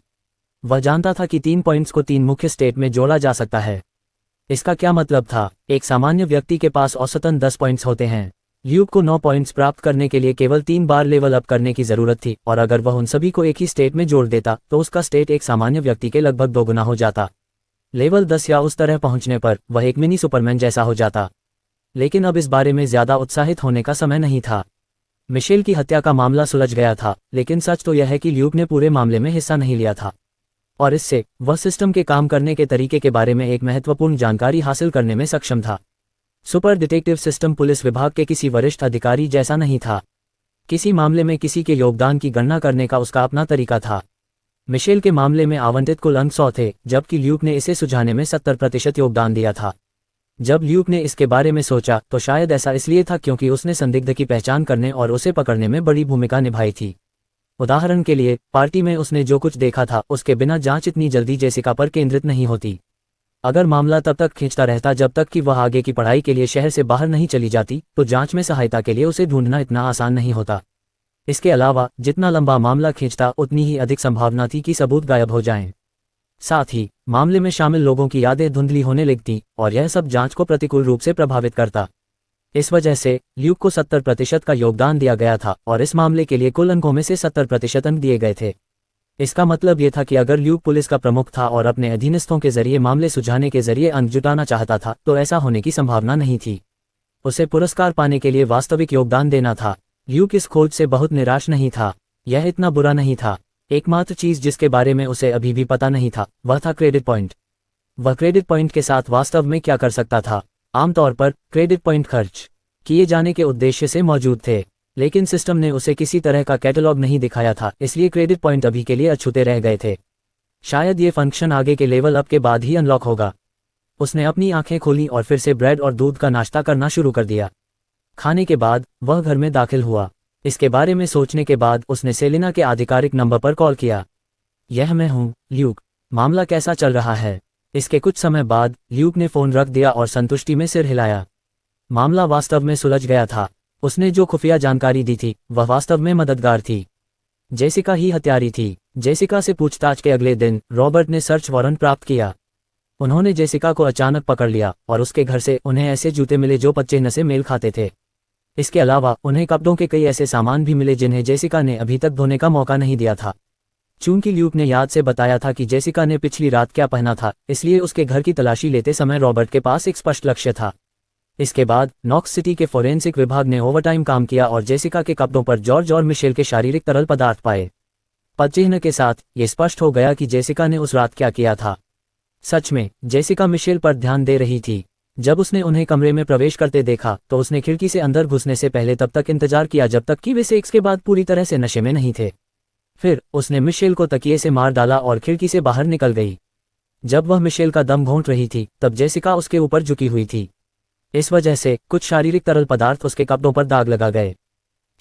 वह जानता था कि 3 पॉइंट्स को 3 मुख्य स्टेट में जोड़ा जा सकता है। इसका क्या मतलब था? एक सामान्य व्यक्ति के पास औसतन 10 पॉइंट्स होते हैं। ल्यूक को 9 पॉइंट्स प्राप्त करने के लिए केवल 3 बार लेवल अप करने की जरूरत थी, और अगर वह उन सभी को एक ही स्टेट में जोड़ देता तो उसका स्टेट एक सामान्य व्यक्ति के लगभग दोगुना हो जाता। लेवल 10 या उस तरह पहुंचने पर वह एक मिनी सुपरमैन जैसा हो जाता। लेकिन अब इस बारे में ज्यादा उत्साहित होने का समय नहीं था। मिशेल की हत्या का मामला सुलझ गया था, लेकिन सच तो यह है कि ल्यूक ने पूरे मामले में हिस्सा नहीं लिया था, और इससे वह सिस्टम के काम करने के तरीके के बारे में एक महत्वपूर्ण जानकारी हासिल करने में सक्षम था। सुपर डिटेक्टिव सिस्टम पुलिस विभाग के किसी वरिष्ठ अधिकारी जैसा नहीं था। किसी मामले में किसी के योगदान की गणना करने का उसका अपना तरीका था। मिशेल के मामले में आवंटित कुल अंक 100 थे, जबकि ल्यूक ने इसे सुझाने में 70% योगदान दिया था। जब ल्यूक ने इसके बारे में सोचा तो शायद ऐसा इसलिए था क्योंकि उसने संदिग्ध की पहचान करने और उसे पकड़ने में बड़ी भूमिका निभाई थी। उदाहरण के लिए, पार्टी में उसने जो कुछ देखा था, उसके बिना जांच इतनी जल्दी जेसिका पर केंद्रित नहीं होती। अगर मामला तब तक खींचता रहता जब तक कि वह आगे की पढ़ाई के लिए शहर से बाहर नहीं चली जाती, तो जांच में सहायता के लिए उसे ढूंढना इतना आसान नहीं होता। इसके अलावा, जितना लंबा मामला खींचता, उतनी ही अधिक संभावना थी कि सबूत गायब हो जाएं। साथ ही मामले में शामिल लोगों की यादें धुंधली होने लगती, और यह सब जांच को प्रतिकूल रूप से प्रभावित करता। इस वजह से ल्यूक को 70% का योगदान दिया गया था, और इस मामले के लिए कुल अंकों में से 70% अंक दिए गए थे। इसका मतलब ये था कि अगर ल्यूक पुलिस का प्रमुख था और अपने अधीनस्थों के जरिए मामले सुलझाने के जरिए अंक जुटाना चाहता था, तो ऐसा होने की संभावना नहीं थी। उसे पुरस्कार पाने के लिए वास्तविक योगदान देना था। ल्यूक इस खोज से बहुत निराश नहीं था। यह इतना बुरा नहीं था। एकमात्र चीज जिसके बारे में उसे अभी भी पता नहीं था, वह था क्रेडिट पॉइंट। वह क्रेडिट पॉइंट के साथ वास्तव में क्या कर सकता था? आमतौर पर क्रेडिट पॉइंट खर्च किए जाने के उद्देश्य से मौजूद थे, लेकिन सिस्टम ने उसे किसी तरह का कैटलॉग नहीं दिखाया था, इसलिए क्रेडिट पॉइंट अभी के लिए अछूते रह गए थे। शायद ये फंक्शन आगे के लेवल अप के बाद ही अनलॉक होगा। उसने अपनी आंखें खोली और फिर से ब्रेड और दूध का नाश्ता करना शुरू कर दिया। खाने के बाद वह घर में दाखिल हुआ। इसके बारे में सोचने के बाद उसने सेलिना के आधिकारिक नंबर पर कॉल किया। यह मैं हूँ, ल्यूक। मामला कैसा चल रहा है? इसके कुछ समय बाद ल्यूक ने फोन रख दिया और संतुष्टि में सिर हिलाया। मामला वास्तव में सुलझ गया था। उसने जो खुफिया जानकारी दी थी, वह वास्तव में मददगार थी। जेसिका ही हत्यारी थी। जेसिका से पूछताछ के अगले दिन रॉबर्ट ने सर्च वारंट प्राप्त किया। उन्होंने जेसिका को अचानक पकड़ लिया, और उसके घर से उन्हें ऐसे जूते मिले जो पदचिह्न से मेल खाते थे। इसके अलावा उन्हें कपड़ों के कई ऐसे सामान भी मिले जिन्हें जेसिका ने अभी तक धोने का मौका नहीं दिया था। चूंकि ल्यूक ने याद से बताया था कि जेसिका ने पिछली रात क्या पहना था, इसलिए उसके घर की तलाशी लेते समय रॉबर्ट के पास एक स्पष्ट लक्ष्य था। इसके बाद नॉक्स सिटी के फोरेंसिक विभाग ने ओवरटाइम काम किया और जेसिका के कपड़ों पर जॉर्ज और मिशेल के शारीरिक तरल पदार्थ पाए। पदचिह्न के साथ ये स्पष्ट हो गया कि जेसिका ने उस रात क्या किया था। सच में जेसिका मिशेल पर ध्यान दे रही थी। जब उसने उन्हें कमरे में प्रवेश करते देखा तो उसने खिड़की से अंदर घुसने से पहले तब तक इंतजार किया जब तक कि वे सेक्स के बाद पूरी तरह से नशे में नहीं थे। फिर उसने मिशेल को तकिए से मार डाला और खिड़की से बाहर निकल गई। जब वह मिशेल का दम घोंट रही थी, तब जेसिका उसके ऊपर झुकी हुई थी। इस वजह से कुछ शारीरिक तरल पदार्थ उसके कपड़ों पर दाग लगा गए।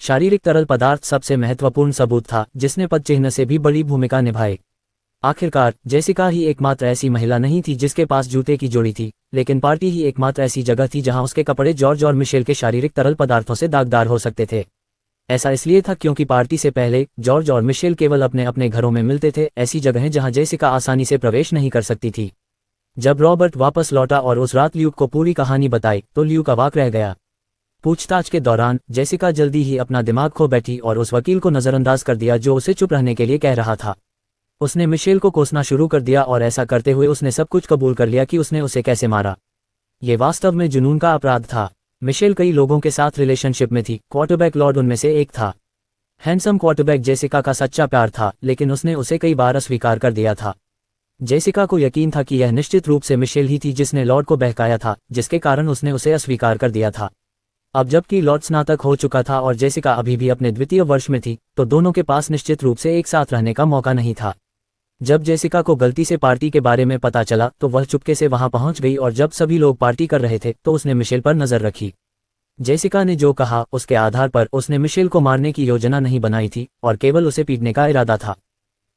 शारीरिक तरल पदार्थ सबसे महत्वपूर्ण सबूत था जिसने पदचिह्न से भी बड़ी भूमिका निभाई। आखिरकार जेसिका ही एकमात्र ऐसी महिला नहीं थी जिसके पास जूते की जोड़ी थी, लेकिन पार्टी ही एकमात्र ऐसी जगह थी जहां उसके कपड़े जॉर्ज और मिशेल के शारीरिक तरल पदार्थों से दागदार हो सकते थे। ऐसा इसलिए था क्योंकि पार्टी से पहले जॉर्ज और मिशेल केवल अपने अपने घरों में मिलते थे, ऐसी जगहें जहां जेसिका आसानी से प्रवेश नहीं कर सकती थी। जब रॉबर्ट वापस लौटा और उस रात ल्यूक को पूरी कहानी बताई तो ल्यूक अवाक रह गया। पूछताछ के दौरान जेसिका जल्दी ही अपना दिमाग खो बैठी और उस वकील को नजरअंदाज कर दिया जो उसे चुप रहने के लिए कह रहा था। उसने मिशेल को कोसना शुरू कर दिया और ऐसा करते हुए उसने सब कुछ कबूल कर लिया कि उसने उसे कैसे मारा। ये वास्तव में जुनून का अपराध था। मिशेल कई लोगों के साथ रिलेशनशिप में थी, क्वार्टरबैक लॉर्ड उनमें से एक था। हैंडसम क्वार्टरबैक जेसिका का सच्चा प्यार था, लेकिन उसने उसे कई बार अस्वीकार कर दिया था। जेसिका को यकीन था कि यह निश्चित रूप से मिशेल ही थी जिसने लॉर्ड को बहकाया था, जिसके कारण उसने उसे अस्वीकार कर दिया था। अब जबकि लॉर्ड स्नातक हो चुका था और जेसिका अभी भी अपने द्वितीय वर्ष में थी, तो दोनों के पास निश्चित रूप से एक साथ रहने का मौका नहीं था। जब जेसिका को गलती से पार्टी के बारे में पता चला तो वह चुपके से वहां पहुंच गई और जब सभी लोग पार्टी कर रहे थे तो उसने मिशेल पर नजर रखी। जेसिका ने जो कहा उसके आधार पर उसने मिशेल को मारने की योजना नहीं बनाई थी और केवल उसे पीटने का इरादा था।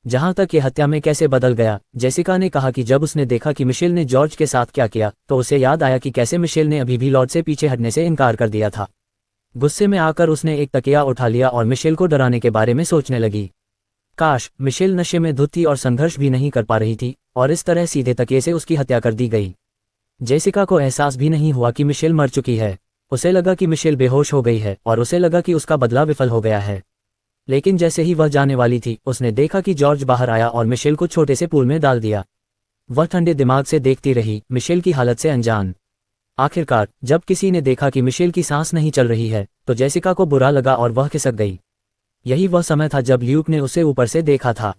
जहां तक ये हत्या में कैसे बदल गया, जेसिका ने कहा कि जब उसने देखा कि मिशेल ने जॉर्ज के साथ क्या किया तो उसे याद आया कि कैसे मिशेल ने अभी भी लॉर्ड से पीछे हटने से इनकार कर दिया था। गुस्से में आकर उसने एक तकिया उठा लिया और मिशेल को डराने के बारे में सोचने लगी। काश मिशेल नशे में धुत थी और संघर्ष भी नहीं कर पा रही थी और इस तरह सीधे तकिए से उसकी हत्या कर दी गई। जेसिका को एहसास भी नहीं हुआ कि मिशेल मर चुकी है। उसे लगा कि मिशेल बेहोश हो गई है और उसे लगा कि उसका बदला विफल हो गया है। लेकिन जैसे ही वह जाने वाली थी उसने देखा कि जॉर्ज बाहर आया और मिशेल को छोटे से पूल में डाल दिया। वह ठंडे दिमाग से देखती रही, मिशेल की हालत से अनजान। आखिरकार जब किसी ने देखा कि मिशेल की सांस नहीं चल रही है तो जेसिका को बुरा लगा और वह खिसक गई। यही वह समय था जब ल्यूक ने उसे ऊपर से देखा था।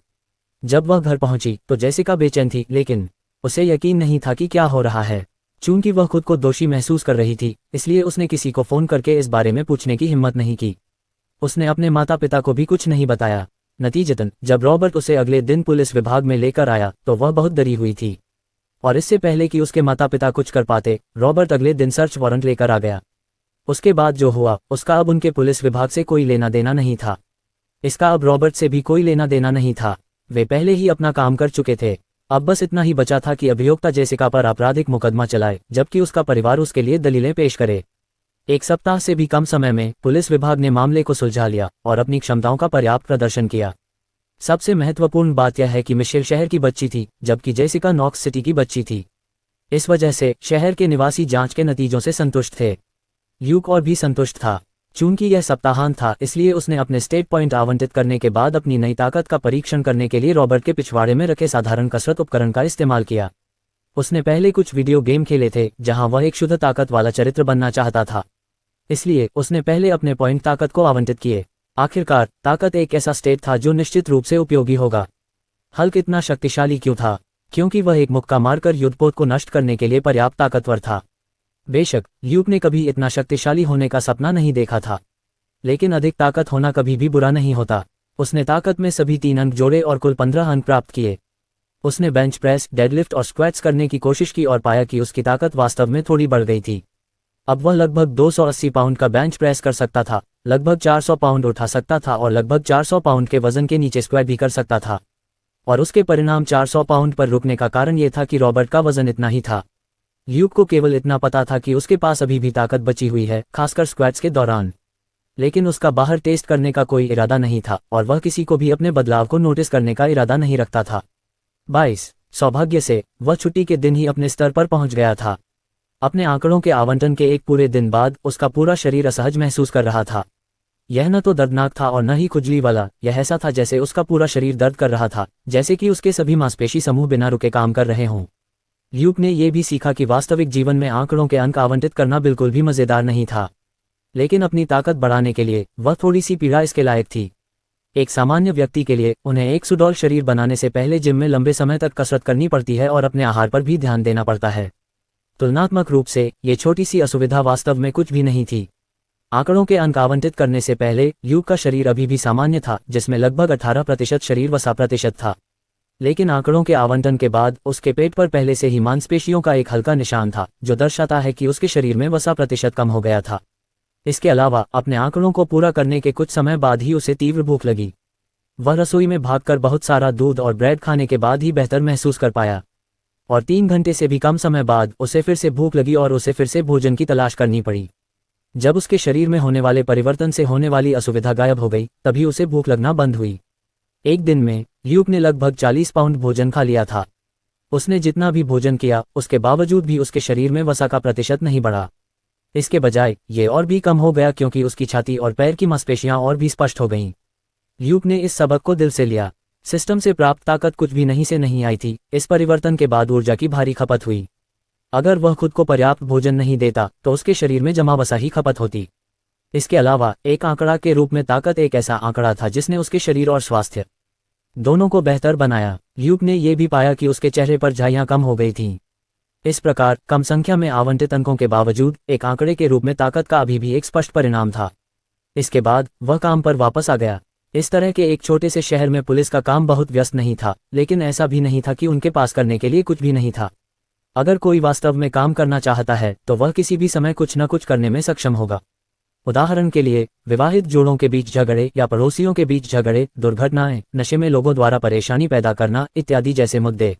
जब वह घर पहुंची तो जेसिका बेचैन थी, लेकिन उसे यकीन नहीं था कि क्या हो रहा है। चूंकि वह खुद को दोषी महसूस कर रही थी, इसलिए उसने किसी को फोन करके इस बारे में पूछने की हिम्मत नहीं की। उसने अपने माता पिता को भी कुछ नहीं बताया। नतीजतन जब रॉबर्ट उसे अगले दिन पुलिस विभाग में लेकर आया तो वह बहुत डरी हुई थी। और इससे पहले कि उसके माता पिता कुछ कर पाते, रॉबर्ट अगले दिन सर्च वारंट लेकर आ गया। उसके बाद जो हुआ उसका अब उनके पुलिस विभाग से कोई लेना देना नहीं था। इसका अब रॉबर्ट से भी कोई लेना देना नहीं था। वे पहले ही अपना काम कर चुके थे। अब बस इतना ही बचा था कि अभियोक्ता जेसिका पर आपराधिक मुकदमा चलाए, जबकि उसका परिवार उसके लिए दलीलें पेश करे। एक सप्ताह से भी कम समय में पुलिस विभाग ने मामले को सुलझा लिया और अपनी क्षमताओं का पर्याप्त प्रदर्शन किया। सबसे महत्वपूर्ण बात यह है कि मिशेल शहर की बच्ची थी, जबकि जेसिका नॉक्स सिटी की बच्ची थी। इस वजह से शहर के निवासी जांच के नतीजों से संतुष्ट थे। ल्यूक और भी संतुष्ट था। चूंकि यह सप्ताहांत था, इसलिए उसने अपने स्टेट पॉइंट आवंटित करने के बाद अपनी नई ताकत का परीक्षण करने के लिए रॉबर्ट के पिछवाड़े में रखे साधारण कसरत उपकरण का इस्तेमाल किया। उसने पहले कुछ वीडियो गेम खेले थे जहां वह एक शुद्ध ताकत वाला चरित्र बनना चाहता था, इसलिए उसने पहले अपने पॉइंट ताकत को आवंटित किए। आखिरकार ताकत एक ऐसा स्टेट था जो निश्चित रूप से उपयोगी होगा। हल्क इतना शक्तिशाली क्यों था? क्योंकि वह एक मुक्का मारकर युद्धपोत को नष्ट करने के लिए पर्याप्त ताकतवर था। बेशक ल्यूक ने कभी इतना शक्तिशाली होने का सपना नहीं देखा था, लेकिन अधिक ताकत होना कभी भी बुरा नहीं होता। उसने ताकत में सभी 3 अंक जोड़े और कुल 15 अंक प्राप्त किए। उसने बेंच प्रेस, डेडलिफ्ट और स्क्वैट्स करने की कोशिश की और पाया कि उसकी ताकत वास्तव में थोड़ी बढ़ गई थी। अब वह लगभग 280 पाउंड का बेंच प्रेस कर सकता था, लगभग 400 पाउंड उठा सकता था और लगभग 400 पाउंड के वजन के नीचे स्क्वाट भी कर सकता था। और उसके परिणाम 400 पाउंड पर रुकने का कारण यह था कि रॉबर्ट का वजन इतना ही था। ल्यूक को केवल इतना पता था कि उसके पास अभी भी ताकत बची हुई है, खासकर स्क्वैट्स के दौरान। लेकिन उसका बाहर टेस्ट करने का कोई इरादा नहीं था और वह किसी को भी अपने बदलाव को नोटिस करने का इरादा नहीं रखता था। 22 सौभाग्य से वह छुट्टी के दिन ही अपने स्तर पर पहुंच गया था। अपने आंकड़ों के आवंटन के एक पूरे दिन बाद उसका पूरा शरीर असहज महसूस कर रहा था। यह न तो दर्दनाक था और न ही खुजली वाला, यह ऐसा था जैसे उसका पूरा शरीर दर्द कर रहा था, जैसे कि उसके सभी मांसपेशी समूह बिना रुके काम कर रहे हों। ल्यूक ने यह भी सीखा कि वास्तविक जीवन में आंकड़ों के अंक आवंटित करना बिल्कुल भी मजेदार नहीं था, लेकिन अपनी ताकत बढ़ाने के लिए वह थोड़ी सी पीड़ा इसके लायक थी। एक सामान्य व्यक्ति के लिए उन्हें एक सुडौल शरीर बनाने से पहले जिम में लंबे समय तक कसरत करनी पड़ती है और अपने आहार पर भी ध्यान देना पड़ता है। तुलनात्मक रूप से ये छोटी सी असुविधा वास्तव में कुछ भी नहीं थी। आंकड़ों के अंक आवंटित करने से पहले ल्यूक का शरीर अभी भी सामान्य था, जिसमें लगभग 18% शरीर वसा प्रतिशत था। लेकिन आंकड़ों के आवंटन के बाद उसके पेट पर पहले से ही मांसपेशियों का एक हल्का निशान था, जो दर्शाता है कि उसके शरीर में वसा प्रतिशत कम हो गया था। इसके अलावा अपने आंकड़ों को पूरा करने के कुछ समय बाद ही उसे तीव्र भूख लगी। वह रसोई में भागकर बहुत सारा दूध और ब्रेड खाने के बाद ही बेहतर महसूस कर पाया, और 3 घंटे से भी कम समय बाद उसे फिर से भूख लगी और उसे फिर से भोजन की तलाश करनी पड़ी। जब उसके शरीर में होने वाले परिवर्तन से होने वाली असुविधा गायब हो गई, तभी उसे भूख लगना बंद हुई। एक दिन में ल्यूक ने लगभग 40 पाउंड भोजन खा लिया था। उसने जितना भी भोजन किया, उसके बावजूद भी उसके शरीर में वसा का प्रतिशत नहीं बढ़ा। इसके बजाय ये और भी कम हो गया, क्योंकि उसकी छाती और पैर की मांसपेशियां और भी स्पष्ट हो गईं। ल्यूक ने इस सबक को दिल से लिया। सिस्टम से प्राप्त ताकत कुछ भी नहीं से नहीं आई थी। इस परिवर्तन के बाद ऊर्जा की भारी खपत हुई। अगर वह खुद को पर्याप्त भोजन नहीं देता तो उसके शरीर में जमा वसा ही खपत होती। इसके अलावा एक आंकड़ा के रूप में ताकत एक ऐसा आंकड़ा था जिसने उसके शरीर और स्वास्थ्य दोनों को बेहतर बनाया। ल्यूक ने यह भी पाया कि उसके चेहरे पर झाइयां कम हो गई थीं। इस प्रकार कम संख्या में आवंटित अंकों के बावजूद एक आंकड़े के रूप में ताकत का अभी भी एक स्पष्ट परिणाम था। इसके बाद वह काम पर वापस आ गया। इस तरह के एक छोटे से शहर में पुलिस का काम बहुत व्यस्त नहीं था, लेकिन ऐसा भी नहीं था कि उनके पास करने के लिए कुछ भी नहीं था। अगर कोई वास्तव में काम करना चाहता है तो वह किसी भी समय कुछ न कुछ करने में सक्षम होगा। उदाहरण के लिए विवाहित जोड़ों के बीच झगड़े या पड़ोसियों के बीच झगड़े, दुर्घटनाएं, नशे में लोगों द्वारा परेशानी पैदा करना इत्यादि जैसे मुद्दे।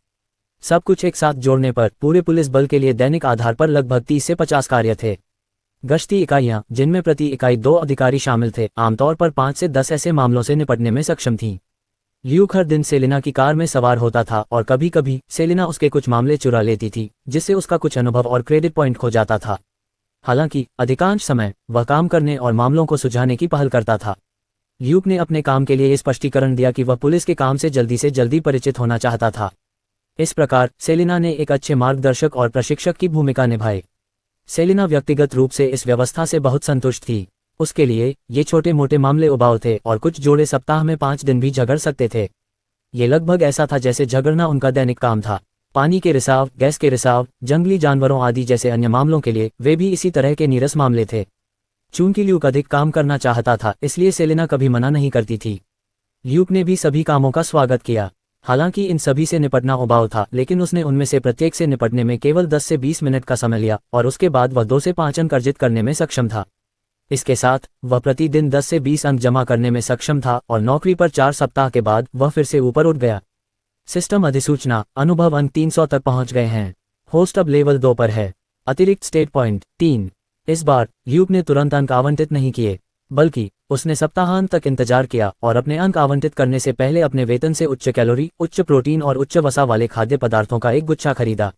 सब कुछ एक साथ जोड़ने पर पूरे पुलिस बल के लिए दैनिक आधार पर लगभग 30 से 50 कार्य थे। गश्ती इकाइयां, जिनमें प्रति इकाई 2 अधिकारी शामिल थे, आमतौर पर 5 से 10 ऐसे मामलों से निपटने में सक्षम थीं। ल्यूक हर दिन सेलिना की कार में सवार होता था और कभी कभी सेलिना उसके कुछ मामले चुरा लेती थी, जिससे उसका कुछ अनुभव और क्रेडिट पॉइंट खो जाता था। हालांकि अधिकांश समय वह काम करने और मामलों को सुलझाने की पहल करता था। ल्यूक ने अपने काम के लिए ये स्पष्टीकरण दिया कि वह पुलिस के काम से जल्दी परिचित होना चाहता था। इस प्रकार सेलिना ने एक अच्छे मार्गदर्शक और प्रशिक्षक की भूमिका निभाई। सेलिना व्यक्तिगत रूप से इस व्यवस्था से बहुत संतुष्ट थी। उसके लिए ये छोटे मोटे मामले उबाऊ थे और कुछ जोड़े सप्ताह में 5 दिन भी झगड़ सकते थे। ये लगभग ऐसा था जैसे झगड़ना उनका दैनिक काम था। पानी के रिसाव, गैस के रिसाव, जंगली जानवरों आदि जैसे अन्य मामलों के लिए वे भी इसी तरह के नीरस मामले थे। चूंकि ल्यूक अधिक काम करना चाहता था, इसलिए सेलिना कभी मना नहीं करती थी। ल्यूक ने भी सभी कामों का स्वागत किया। हालांकि इन सभी से निपटना उबाऊ था, लेकिन उसने उनमें से प्रत्येक से निपटने में केवल 10 से 20 मिनट का समय लिया और उसके बाद वह 2 से 5 अंक अर्जित करने में सक्षम था। इसके साथ वह प्रतिदिन 10 से 20 अंक जमा करने में सक्षम था और नौकरी पर 4 सप्ताह के बाद वह फिर से ऊपर उठ गया। सिस्टम अधिसूचना, अनुभव अंक 300 तक पहुंच गए हैं। होस्ट अब लेवल 2 पर है। अतिरिक्त स्टेट पॉइंट 3। इस बार ल्यूक ने तुरंत अंक आवंटित नहीं किए, बल्कि उसने सप्ताहांत तक इंतजार किया और अपने अंक आवंटित करने से पहले अपने वेतन से उच्च कैलोरी, उच्च प्रोटीन और उच्च वसा वाले खाद्य पदार्थों का एक गुच्छा खरीदा।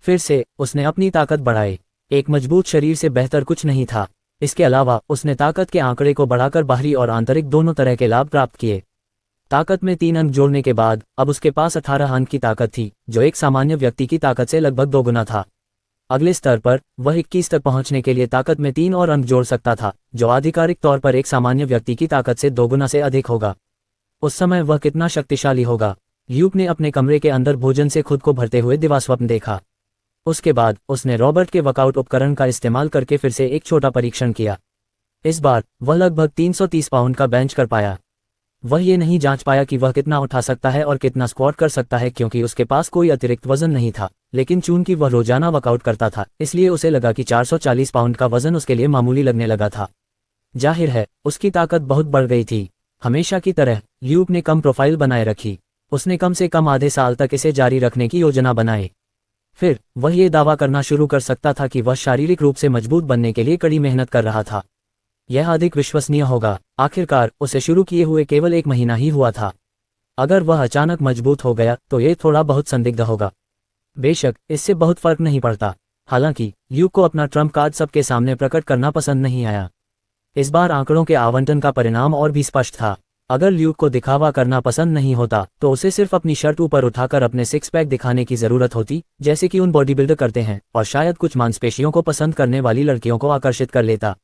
फिर से उसने अपनी ताकत बढ़ाई। एक मजबूत शरीर से बेहतर कुछ नहीं था। इसके अलावा उसने ताकत के आंकड़े को बढ़ाकर बाहरी और आंतरिक दोनों तरह के लाभ प्राप्त किए। ताकत में 3 अंक जोड़ने के बाद अब उसके पास 18 अंक की ताकत थी, जो एक सामान्य व्यक्ति की ताकत से लगभग 2 गुना था। अगले स्तर पर वह 21 तक पहुंचने के लिए ताकत में 3 और अंक जोड़ सकता था, जो आधिकारिक तौर पर एक सामान्य व्यक्ति की ताकत से 2 गुना से अधिक होगा। उस समय वह कितना शक्तिशाली होगा। ल्यूक ने अपने कमरे के अंदर भोजन से खुद को भरते हुए दिवास्वप्न देखा। उसके बाद उसने रॉबर्ट के वर्कआउट उपकरण का इस्तेमाल करके फिर से एक छोटा परीक्षण किया। इस बार वह लगभग 330 पाउंड का बेंच कर पाया। वह ये नहीं जांच पाया कि वह कितना उठा सकता है और कितना स्क्वाट कर सकता है, क्योंकि उसके पास कोई अतिरिक्त वजन नहीं था, लेकिन चूंकि वह रोजाना वर्कआउट करता था, इसलिए उसे लगा कि 440 पाउंड का वजन उसके लिए मामूली लगने लगा था। जाहिर है उसकी ताकत बहुत बढ़ गई थी। हमेशा की तरह ल्यूक ने कम प्रोफाइल बनाए रखी। उसने कम से कम आधे साल तक इसे जारी रखने की योजना बनाई। फिर वह ये दावा करना शुरू कर सकता था कि वह शारीरिक रूप से मजबूत बनने के लिए कड़ी मेहनत कर रहा था। यह अधिक विश्वसनीय होगा। आखिरकार उसे शुरू किए हुए केवल 1 महीना ही हुआ था। अगर वह अचानक मजबूत हो गया तो यह थोड़ा बहुत संदिग्ध होगा। बेशक इससे बहुत फर्क नहीं पड़ता। हालांकि ल्यूक को अपना ट्रम्प कार्ड सबके सामने प्रकट करना पसंद नहीं आया। इस बार आंकड़ों के आवंटन का परिणाम और भी स्पष्ट था। अगर ल्यूक को दिखावा करना पसंद नहीं होता तो उसे सिर्फ अपनी शर्ट ऊपर उठाकर अपने 6 पैक दिखाने की जरूरत होती, जैसे कि उन बॉडी बिल्डर करते हैं, और शायद कुछ मांसपेशियों को पसंद करने वाली लड़कियों को आकर्षित कर लेता।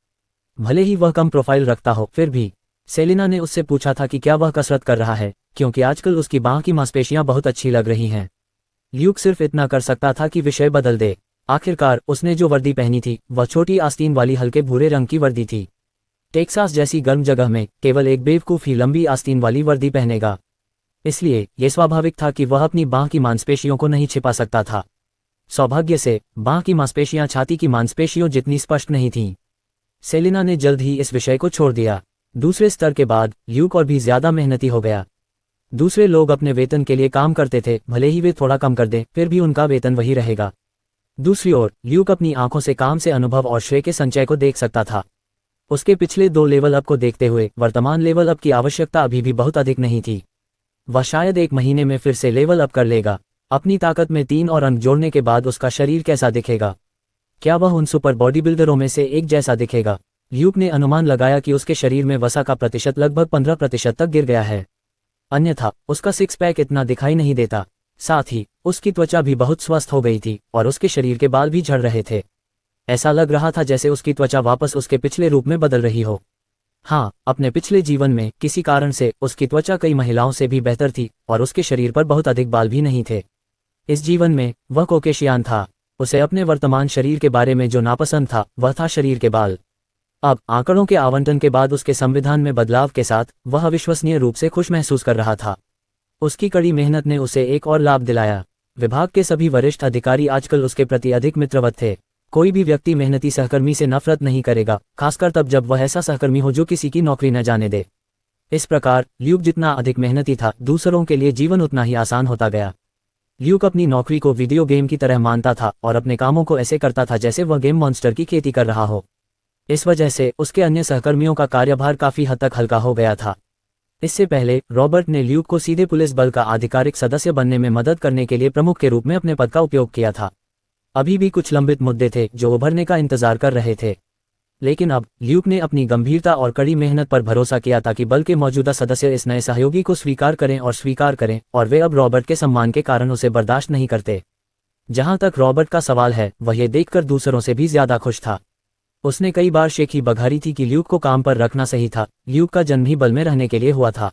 भले ही वह कम प्रोफाइल रखता हो, फिर भी सेलिना ने उससे पूछा था कि क्या वह कसरत कर रहा है, क्योंकि आजकल उसकी बांह की मांसपेशियां बहुत अच्छी लग रही हैं। ल्यूक सिर्फ इतना कर सकता था कि विषय बदल दे। आखिरकार उसने जो वर्दी पहनी थी वह छोटी आस्तीन वाली हल्के भूरे रंग की वर्दी थी। टेक्सास जैसी गर्म जगह में केवल एक बेवकूफ ही लंबी आस्तीन वाली वर्दी पहनेगा। इसलिए यह स्वाभाविक था कि वह अपनी बांह की मांसपेशियों को नहीं छिपा सकता था। सौभाग्य से बांह की मांसपेशियां छाती की मांसपेशियों जितनी स्पष्ट नहीं थीं। सेलिना ने जल्द ही इस विषय को छोड़ दिया। दूसरे स्तर के बाद ल्यूक और भी ज्यादा मेहनती हो गया। दूसरे लोग अपने वेतन के लिए काम करते थे, भले ही वे थोड़ा कम कर दें, फिर भी उनका वेतन वही रहेगा। दूसरी ओर ल्यूक अपनी आंखों से काम से अनुभव और श्रेय के संचय को देख सकता था। उसके पिछले 2 लेवल अप को देखते हुए वर्तमान लेवल अप की आवश्यकता अभी भी बहुत अधिक नहीं थी। वह शायद 1 महीने में फिर से लेवल अप कर लेगा। अपनी ताकत में 3 और अंक जोड़ने के बाद उसका शरीर कैसा दिखेगा? क्या वह उन सुपर बॉडी बिल्डरों में से एक जैसा दिखेगा? ल्यूक ने अनुमान लगाया कि उसके शरीर में वसा का प्रतिशत लगभग 15% तक गिर गया है। अन्यथा उसका 6 पैक इतना दिखाई नहीं देता। साथ ही उसकी त्वचा भी बहुत स्वस्थ हो गई थी और उसके शरीर के बाल भी झड़ रहे थे। ऐसा लग रहा था जैसे उसकी त्वचा वापस उसके पिछले रूप में बदल रही हो। हाँ, अपने पिछले जीवन में किसी कारण से उसकी त्वचा कई महिलाओं से भी बेहतर थी और उसके शरीर पर बहुत अधिक बाल भी नहीं थे। इस जीवन में वह कॉकेशियन था। उसे अपने वर्तमान शरीर के बारे में जो नापसंद था वह था शरीर के बाल। अब आंकड़ों के आवंटन के बाद उसके संविधान में बदलाव के साथ वह अविश्वसनीय रूप से खुश महसूस कर रहा था। उसकी कड़ी मेहनत ने उसे एक और लाभ दिलाया। विभाग के सभी वरिष्ठ अधिकारी आजकल उसके प्रति अधिक मित्रवत थे। कोई भी व्यक्ति मेहनती सहकर्मी से नफरत नहीं करेगा, खासकर तब जब वह ऐसा सहकर्मी हो जो किसी की नौकरी न जाने दे। इस प्रकार ल्यूक जितना अधिक मेहनती था, दूसरों के लिए जीवन उतना ही आसान होता गया। ल्यूक अपनी नौकरी को वीडियो गेम की तरह मानता था और अपने कामों को ऐसे करता था जैसे वह गेम मॉन्स्टर की खेती कर रहा हो। इस वजह से उसके अन्य सहकर्मियों का कार्यभार काफी हद तक हल्का हो गया था। इससे पहले रॉबर्ट ने ल्यूक को सीधे पुलिस बल का आधिकारिक सदस्य बनने में मदद करने के लिए प्रमुख के रूप में अपने पद का उपयोग किया था। अभी भी कुछ लंबित मुद्दे थे जो उभरने का इंतजार कर रहे थे, लेकिन अब ल्यूक ने अपनी गंभीरता और कड़ी मेहनत पर भरोसा किया ताकि बल के मौजूदा सदस्य इस नए सहयोगी को स्वीकार करें और वे अब रॉबर्ट के सम्मान के कारण उसे बर्दाश्त नहीं करते। जहां तक रॉबर्ट का सवाल है, वह ये देखकर दूसरों से भी ज्यादा खुश था। उसने कई बार शेखी बघारी थी कि ल्यूक को काम पर रखना सही था। ल्यूक का जन्म ही बल में रहने के लिए हुआ था।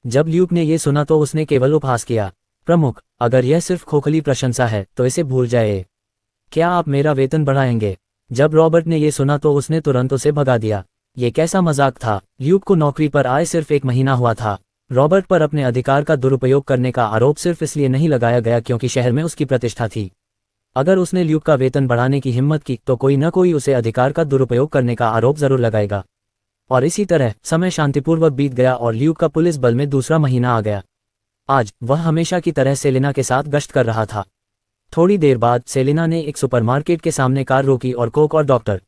जब ल्यूक ने यह सुना तो उसने केवल उपहास किया। प्रमुख, अगर यह सिर्फ खोखली प्रशंसा है तो इसे भूल जाए। क्या आप मेरा वेतन बढ़ाएंगे? जब रॉबर्ट ने यह सुना तो उसने तुरंत उसे भगा दिया। ये कैसा मजाक था? ल्यूक को नौकरी पर आए सिर्फ 1 महीना हुआ था। रॉबर्ट पर अपने अधिकार का दुरुपयोग करने का आरोप सिर्फ इसलिए नहीं लगाया गया क्योंकि शहर में उसकी प्रतिष्ठा थी। अगर उसने ल्यूक का वेतन बढ़ाने की हिम्मत की तो कोई न कोई उसे अधिकार का दुरुपयोग करने का आरोप जरूर लगाएगा। और इसी तरह समय शांतिपूर्वक बीत गया और ल्यूक का पुलिस बल में दूसरा महीना आ गया। आज वह हमेशा की तरह सेलिना के साथ गश्त कर रहा था। थोड़ी देर बाद सेलिना ने एक सुपरमार्केट के सामने कार रोकी और कोक और डॉक्टर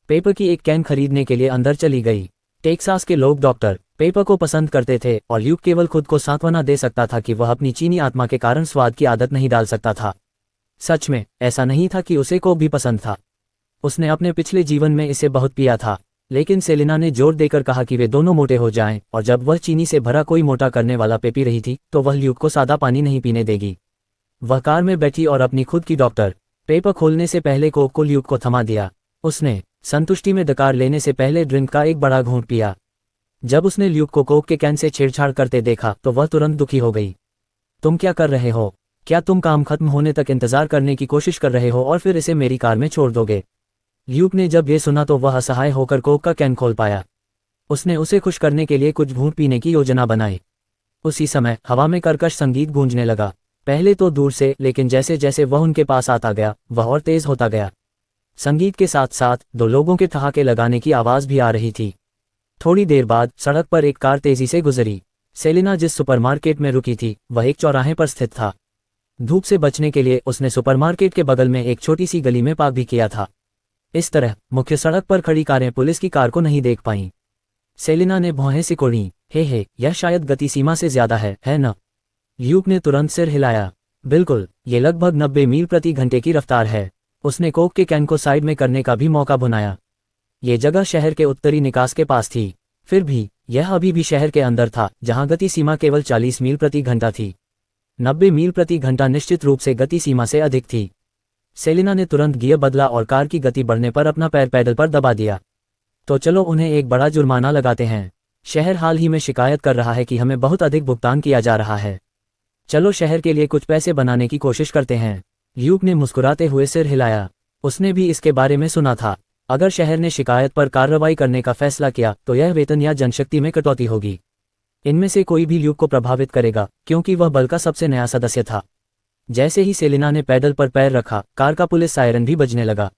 पेपर की एक कैन खरीदने के लिए अंदर चली गई। टेक्सास के लोग डॉक्टर पेपर को पसंद करते थे और ल्यूक केवल खुद को सांत्वना दे सकता था कि वह अपनी चीनी आत्मा के कारण स्वाद की आदत नहीं डाल सकता था। सच में ऐसा नहीं था कि उसे कोक भी पसंद था। उसने अपने पिछले जीवन में इसे बहुत पिया था, लेकिन सेलिना ने जोर देकर कहा कि वे दोनों मोटे हो जाएं, और जब वह चीनी से भरा कोई मोटा करने वाला पे पी रही थी तो वह ल्यूक को सादा पानी नहीं पीने देगी। वह कार में बैठी और अपनी खुद की डॉक्टर पेपर खोलने से पहले कोक को ल्यूक को थमा दिया। उसने संतुष्टि में डकार लेने से पहले ड्रिंक का एक बड़ा घूंट पिया। जब उसने ल्यूक को कोक के कैन से छेड़छाड़ करते देखा तो वह तुरंत दुखी हो गई। तुम क्या कर रहे हो? क्या तुम काम खत्म होने तक इंतजार करने की कोशिश कर रहे हो और फिर इसे मेरी कार में छोड़ दोगे? ल्यूक ने जब ये सुना तो वह असहाय होकर कोक का कैन खोल पाया। उसने उसे खुश करने के लिए कुछ घूंट पीने की योजना बनाई। उसी समय हवा में कर्कश संगीत गूंजने लगा। पहले तो दूर से, लेकिन जैसे जैसे वह उनके पास आता गया वह और तेज होता गया। संगीत के साथ साथ 2 लोगों के ठहाके लगाने की आवाज भी आ रही थी। थोड़ी देर बाद सड़क पर एक कार तेजी से गुजरी। सेलिना जिस सुपरमार्केट में रुकी थी वह एक चौराहे पर स्थित था। धूप से बचने के लिए उसने सुपरमार्केट के बगल में एक छोटी सी गली में पार्क भी किया था। इस तरह मुख्य सड़क पर खड़ी कारें पुलिस की कार को नहीं देख पाईं। सेलिना ने भौहें सिकोड़ी। हे, यह शायद गति सीमा से ज्यादा है न? ल्यूक ने तुरंत सिर हिलाया। बिल्कुल, ये लगभग 90 मील प्रति घंटे की रफ्तार है। उसने कोक के कैन को साइड में करने का भी मौका भुनाया। ये जगह शहर के उत्तरी निकास के पास थी। फिर भी यह अभी भी शहर के अंदर था, जहां गति सीमा केवल 40 मील प्रति घंटा थी। 90 मील प्रति घंटा निश्चित रूप से गति सीमा से अधिक थी। सेलिना ने तुरंत गियर बदला और कार की गति बढ़ने पर अपना पैर पैडल पर दबा दिया। तो चलो उन्हें एक बड़ा जुर्माना लगाते हैं। शहर हाल ही में शिकायत कर रहा है कि हमें बहुत अधिक भुगतान किया जा रहा है। चलो शहर के लिए कुछ पैसे बनाने की कोशिश करते हैं। ल्यूक ने मुस्कुराते हुए सिर हिलाया। उसने भी इसके बारे में सुना था। अगर शहर ने शिकायत पर कार्रवाई करने का फैसला किया तो यह वेतन या जनशक्ति में कटौती होगी। इनमें से कोई भी ल्यूक को प्रभावित करेगा क्योंकि वह बल का सबसे नया सदस्य था। जैसे ही सेलिना ने पैडल पर पैर रखा, कार का पुलिस सायरन भी बजने लगा।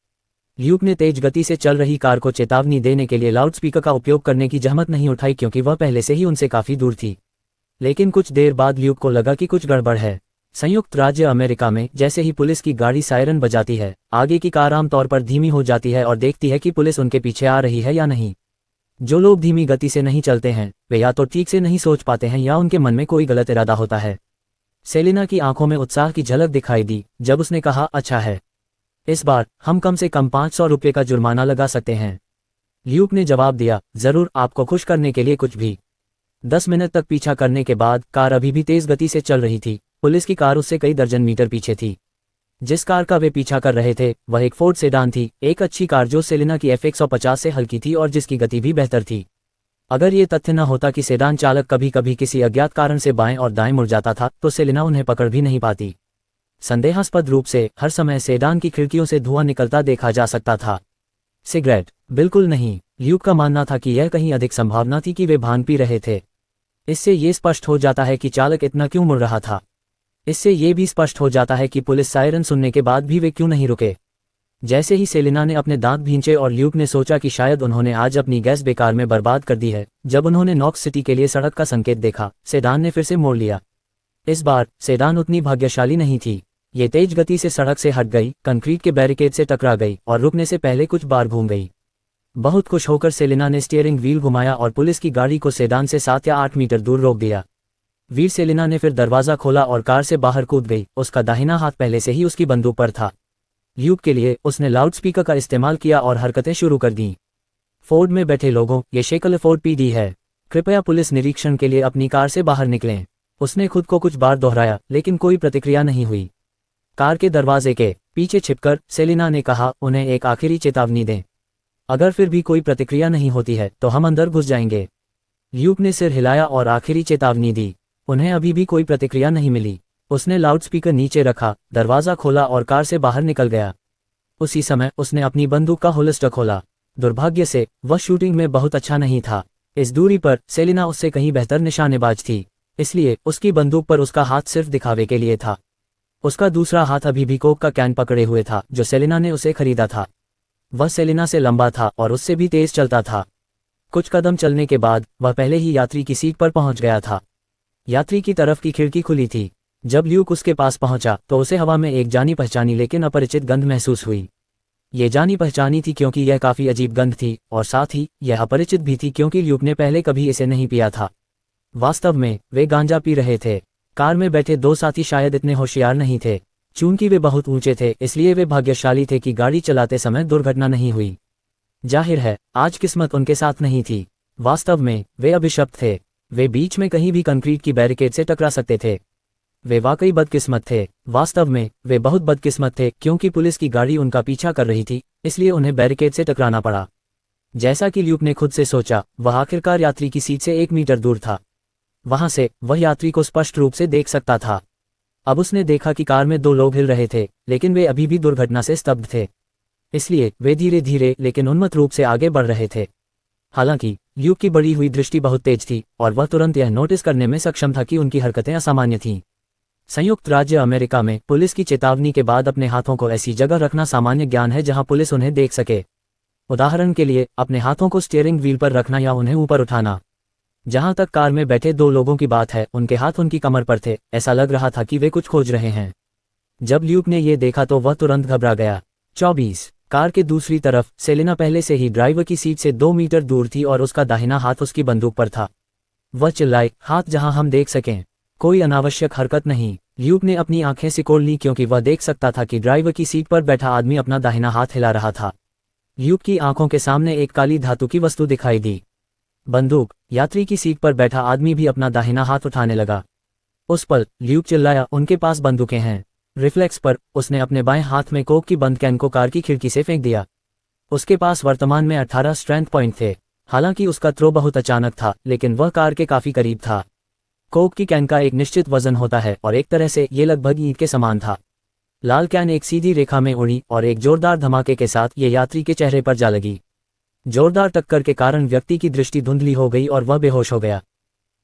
ल्यूक ने तेज गति से चल रही कार को चेतावनी देने के लिए लाउडस्पीकर का उपयोग करने की जहमत नहीं उठाई क्योंकि वह पहले से ही उनसे काफी दूर थी। लेकिन कुछ देर बाद ल्यूक को लगा कि कुछ गड़बड़ है। संयुक्त राज्य अमेरिका में जैसे ही पुलिस की गाड़ी सायरन बजाती है, आगे की कार आमतौर पर धीमी हो जाती है और देखती है कि पुलिस उनके पीछे आ रही है या नहीं। जो लोग धीमी गति से नहीं चलते हैं वे या तो ठीक से नहीं सोच पाते हैं या उनके मन में कोई गलत इरादा होता है। सेलिना की आंखों में उत्साह की झलक दिखाई दी जब उसने कहा, अच्छा है, इस बार हम कम से कम 500 रुपये का जुर्माना लगा सकते हैं। ल्यूक ने जवाब दिया, जरूर, आपको खुश करने के लिए कुछ भी। 10 मिनट तक पीछा करने के बाद कार अभी भी तेज गति से चल रही थी। पुलिस की कार उससे कई दर्जन मीटर पीछे थी। जिस कार का वे पीछा कर रहे थे वह एक फोर्ड सेडान थी, एक अच्छी कार जो सेलिना की F150 से हल्की थी और जिसकी गति भी बेहतर थी। अगर ये तथ्य न होता कि सेडान चालक कभी कभी किसी अज्ञात कारण से बाएं और दाएं मुड़ जाता था तो सेलिना उन्हें पकड़ भी नहीं पाती। संदेहास्पद रूप से हर समय सेडान की खिड़कियों से धुआं निकलता देखा जा सकता था। सिगरेट? बिल्कुल नहीं। ल्यूक का मानना था कि यह कहीं अधिक संभावना थी कि वे भांग पी रहे थे। इससे ये स्पष्ट हो जाता है कि चालक इतना क्यों मुड़ रहा था। इससे ये भी स्पष्ट हो जाता है कि पुलिस सायरन सुनने के बाद भी वे क्यों नहीं रुके। जैसे ही सेलिना ने अपने दांत भींचे और ल्यूक ने सोचा कि शायद उन्होंने आज अपनी गैस बेकार में बर्बाद कर दी है, जब उन्होंने नॉक्स सिटी के लिए सड़क का संकेत देखा, सेडान ने फिर से मोड़ लिया। इस बार सेडान उतनी भाग्यशाली नहीं थी। ये तेज गति से सड़क से हट गई, कंक्रीट के बैरिकेड से टकरा गई और रुकने से पहले कुछ बार घूम गई। बहुत खुश होकर सेलिना ने स्टीयरिंग व्हील घुमाया और पुलिस की गाड़ी को सेडान से 7 या 8 मीटर दूर रोक दिया। वीर सेलिना ने फिर दरवाज़ा खोला और कार से बाहर कूद गई। उसका दाहिना हाथ पहले से ही उसकी बंदूक पर था। ल्यूक के लिए उसने लाउडस्पीकर का इस्तेमाल किया और हरकतें शुरू कर दीं। फोर्ड में बैठे लोगों, ये शेकलफोर्ड पीडी है। कृपया पुलिस निरीक्षण के लिए अपनी कार से बाहर निकलें। उसने खुद को कुछ बार दोहराया, लेकिन कोई प्रतिक्रिया नहीं हुई। कार के दरवाजे के पीछे छिपकर सेलिना ने कहा, उन्हें एक आखिरी चेतावनी दें। अगर फिर भी कोई प्रतिक्रिया नहीं होती है तो हम अंदर घुस जाएंगे। ल्यूक ने सिर हिलाया और आखिरी चेतावनी दी। उन्हें अभी भी कोई प्रतिक्रिया नहीं मिली। उसने लाउडस्पीकर नीचे रखा, दरवाज़ा खोला और कार से बाहर निकल गया। उसी समय उसने अपनी बंदूक का होल्स्टर खोला। दुर्भाग्य से वह शूटिंग में बहुत अच्छा नहीं था। इस दूरी पर सेलिना उससे कहीं बेहतर निशानेबाज थी, इसलिए उसकी बंदूक पर उसका हाथ सिर्फ दिखावे के लिए था। उसका दूसरा हाथ अभी भी कोक का कैन पकड़े हुए था जो सेलिना ने उसे खरीदा था। वह सेलिना से लंबा था और उससे भी तेज चलता था। कुछ कदम चलने के बाद वह पहले ही यात्री की सीट पर पहुंच गया था। यात्री की तरफ की खिड़की खुली थी। जब ल्यूक उसके पास पहुंचा तो उसे हवा में एक जानी पहचानी लेकिन अपरिचित गंध महसूस हुई। ये जानी पहचानी थी क्योंकि यह काफ़ी अजीब गंध थी, और साथ ही यह अपरिचित भी थी क्योंकि ल्यूक ने पहले कभी इसे नहीं पिया था। वास्तव में वे गांजा पी रहे थे। कार में बैठे दो साथी शायद इतने होशियार नहीं थे। चूंकि वे बहुत ऊंचे थे, इसलिए वे भाग्यशाली थे कि गाड़ी चलाते समय दुर्घटना नहीं हुई। जाहिर है आज किस्मत उनके साथ नहीं थी। वास्तव में वे अभिशप्त थे। वे बीच में कहीं भी कंक्रीट की बैरिकेड से टकरा सकते थे। वे वाकई बदकिस्मत थे। वास्तव में वे बहुत बदकिस्मत थे क्योंकि पुलिस की गाड़ी उनका पीछा कर रही थी, इसलिए उन्हें बैरिकेड से टकराना पड़ा। जैसा कि ल्यूक ने खुद से सोचा, वह आखिरकार यात्री की सीट से 1 मीटर दूर था। वहां से वह यात्री को स्पष्ट रूप से देख सकता था। अब उसने देखा कि कार में 2 लोग हिल रहे थे, लेकिन वे अभी भी दुर्घटना से स्तब्ध थे। इसलिए वे धीरे धीरे लेकिन उन्मत्त रूप से आगे बढ़ रहे थे। हालांकि ल्यूक की बढ़ी हुई दृष्टि बहुत तेज थी और वह तुरंत यह नोटिस करने में सक्षम था कि उनकी हरकतें असामान्य थीं। संयुक्त राज्य अमेरिका में पुलिस की चेतावनी के बाद अपने हाथों को ऐसी जगह रखना सामान्य ज्ञान है जहां पुलिस उन्हें देख सके। उदाहरण के लिए अपने हाथों को स्टीयरिंग व्हील पर रखना या उन्हें ऊपर उठाना। जहां तक कार में बैठे 2 लोगों की बात है, उनके हाथ उनकी कमर पर थे। ऐसा लग रहा था कि वे कुछ खोज रहे हैं। जब ल्यूक ने यह देखा तो वह तुरंत घबरा गया। 24 कार के दूसरी तरफ सेलिना पहले से ही ड्राइवर की सीट से 2 मीटर दूर थी और उसका दाहिना हाथ उसकी बंदूक पर था। वह चिल्लाई, हाथ जहां हम देख सकें। कोई अनावश्यक हरकत नहीं। ल्यूक ने अपनी आंखें सिकोड़ ली क्योंकि वह देख सकता था कि ड्राइवर की सीट पर बैठा आदमी अपना दाहिना हाथ हिला रहा था। ल्यूक की आंखों के सामने एक काली धातु की वस्तु दिखाई दी। बंदूक। यात्री की सीट पर बैठा आदमी भी अपना दाहिना हाथ उठाने लगा। उस पल ल्यूक चिल्लाया, उनके पास बंदूकें हैं। रिफ्लेक्स पर उसने अपने बाएं हाथ में कोक की बंद कैन को कार की खिड़की से फेंक दिया। उसके पास वर्तमान में 18 स्ट्रेंथ पॉइंट थे। हालांकि उसका थ्रो बहुत अचानक था, लेकिन वह कार के काफी करीब था। कोक की कैन का एक निश्चित वजन होता है और एक तरह से ये लगभग ईंट के समान था। लाल कैन एक सीधी रेखा में उड़ी और एक जोरदार धमाके के साथ ये यात्री के चेहरे पर जा लगी। जोरदार टक्कर के कारण व्यक्ति की दृष्टि धुंधली हो गई और वह बेहोश हो गया।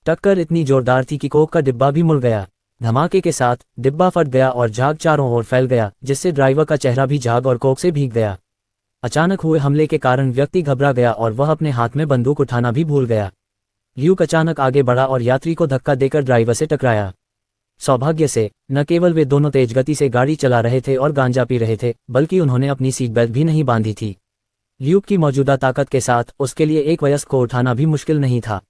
टक्कर इतनी जोरदार थी कि कोक का डिब्बा भी मुड़ गया। धमाके के साथ डिब्बा फट गया और झाग चारों ओर फैल गया, जिससे ड्राइवर का चेहरा भी झाग और कोक से भीग गया। अचानक हुए हमले के कारण व्यक्ति घबरा गया और वह अपने हाथ में बंदूक उठाना भी भूल गया। ल्यूक अचानक आगे बढ़ा और यात्री को धक्का देकर ड्राइवर से टकराया। सौभाग्य से न केवल वे दोनों तेज गति से गाड़ी चला रहे थे और गांजा पी रहे थे, बल्कि उन्होंने अपनी सीट बेल्ट भी नहीं बांधी थी। ल्यूक की मौजूदा ताकत के साथ उसके लिए एक वयस्क को उठाना भी मुश्किल नहीं था।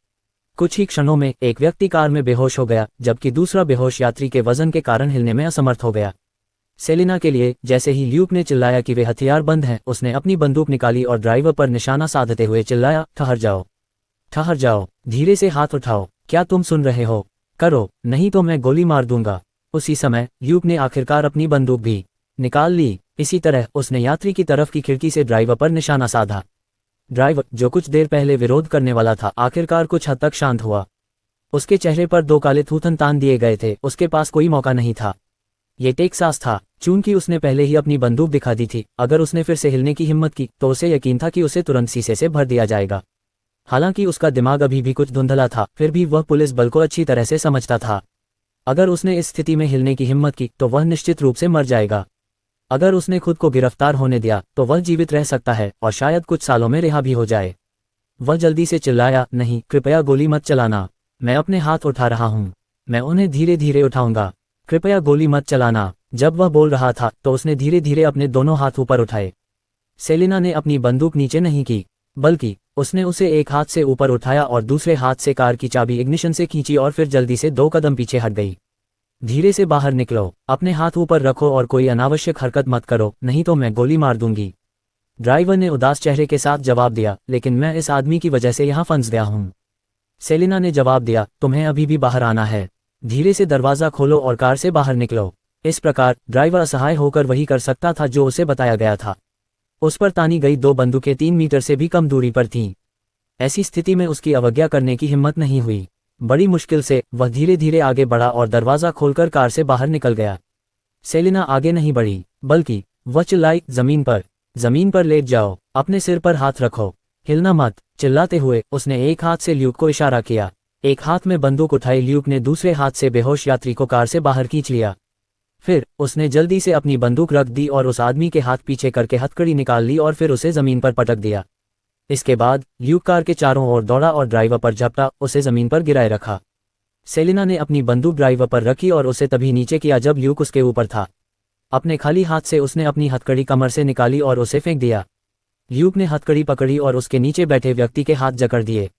कुछ ही क्षणों में एक व्यक्ति कार में बेहोश हो गया, जबकि दूसरा बेहोश यात्री के वजन के कारण हिलने में असमर्थ हो गया। सेलिना के लिए जैसे ही ल्यूक ने चिल्लाया कि वे हथियार बंद हैं, उसने अपनी बंदूक निकाली और ड्राइवर पर निशाना साधते हुए चिल्लाया, ठहर जाओ, ठहर जाओ, धीरे से हाथ उठाओ। क्या तुम सुन रहे हो? करो, नहीं तो मैं गोली मार दूंगा। उसी समय ल्यूक ने आखिरकार अपनी बंदूक भी निकाल ली। इसी तरह उसने यात्री की तरफ की खिड़की से ड्राइवर पर निशाना साधा। ड्राइवर, जो कुछ देर पहले विरोध करने वाला था, आखिरकार कुछ हद तक शांत हुआ। उसके चेहरे पर 2 काले थूथन तान दिए गए थे। उसके पास कोई मौका नहीं था। ये टेक्सास था। चूंकि उसने पहले ही अपनी बंदूक दिखा दी थी, अगर उसने फिर से हिलने की हिम्मत की तो उसे यकीन था कि उसे तुरंत शीशे से भर दिया जाएगा। हालांकि उसका दिमाग अभी भी कुछ धुंधला था, फिर भी वह पुलिस बल को अच्छी तरह से समझता था। अगर उसने इस स्थिति में हिलने की हिम्मत की तो वह निश्चित रूप से मर जाएगा। अगर उसने खुद को गिरफ्तार होने दिया तो वह जीवित रह सकता है और शायद कुछ सालों में रिहा भी हो जाए। वह जल्दी से चिल्लाया, नहीं, कृपया गोली मत चलाना। मैं अपने हाथ उठा रहा हूं। मैं उन्हें धीरे धीरे उठाऊंगा। कृपया गोली मत चलाना। जब वह बोल रहा था तो उसने धीरे धीरे अपने दोनों हाथ ऊपर उठाए। सेलिना ने अपनी बंदूक नीचे नहीं की, बल्कि उसने उसे एक हाथ से ऊपर उठाया और दूसरे हाथ से कार की चाबी इग्निशन से खींची और फिर जल्दी से 2 कदम पीछे हट गई। धीरे से बाहर निकलो, अपने हाथ ऊपर रखो और कोई अनावश्यक हरकत मत करो, नहीं तो मैं गोली मार दूंगी। ड्राइवर ने उदास चेहरे के साथ जवाब दिया, लेकिन मैं इस आदमी की वजह से यहाँ फंस गया हूँ। सेलिना ने जवाब दिया, तुम्हें अभी भी बाहर आना है। धीरे से दरवाज़ा खोलो और कार से बाहर निकलो। इस प्रकार ड्राइवर असहाय होकर वही कर सकता था जो उसे बताया गया था। उस पर तानी गई 2 बंदूकें 3 मीटर से भी कम दूरी पर थीं। ऐसी स्थिति में उसकी अवज्ञा करने की हिम्मत नहीं हुई। बड़ी मुश्किल से वह धीरे धीरे आगे बढ़ा और दरवाज़ा खोलकर कार से बाहर निकल गया। सेलिना आगे नहीं बढ़ी, बल्कि वह चिल्लाई, ज़मीन पर लेट जाओ, अपने सिर पर हाथ रखो, हिलना मत। चिल्लाते हुए उसने एक हाथ से ल्यूक को इशारा किया। एक हाथ में बंदूक उठाई ल्यूक ने दूसरे हाथ से बेहोश यात्री को कार से बाहर खींच लिया। फिर उसने जल्दी से अपनी बंदूक रख दी और उस आदमी के हाथ पीछे करके हथकड़ी निकाल ली और फिर उसे ज़मीन पर पटक दिया। इसके बाद ल्यूक कार के चारों ओर दौड़ा और ड्राइवर पर झपटा, उसे ज़मीन पर गिराए रखा। सेलिना ने अपनी बंदूक ड्राइवर पर रखी और उसे तभी नीचे किया जब ल्यूक उसके ऊपर था। अपने खाली हाथ से उसने अपनी हथकड़ी कमर से निकाली और उसे फेंक दिया। ल्यूक ने हथकड़ी पकड़ी और उसके नीचे बैठे व्यक्ति के हाथ जकड़ दिए।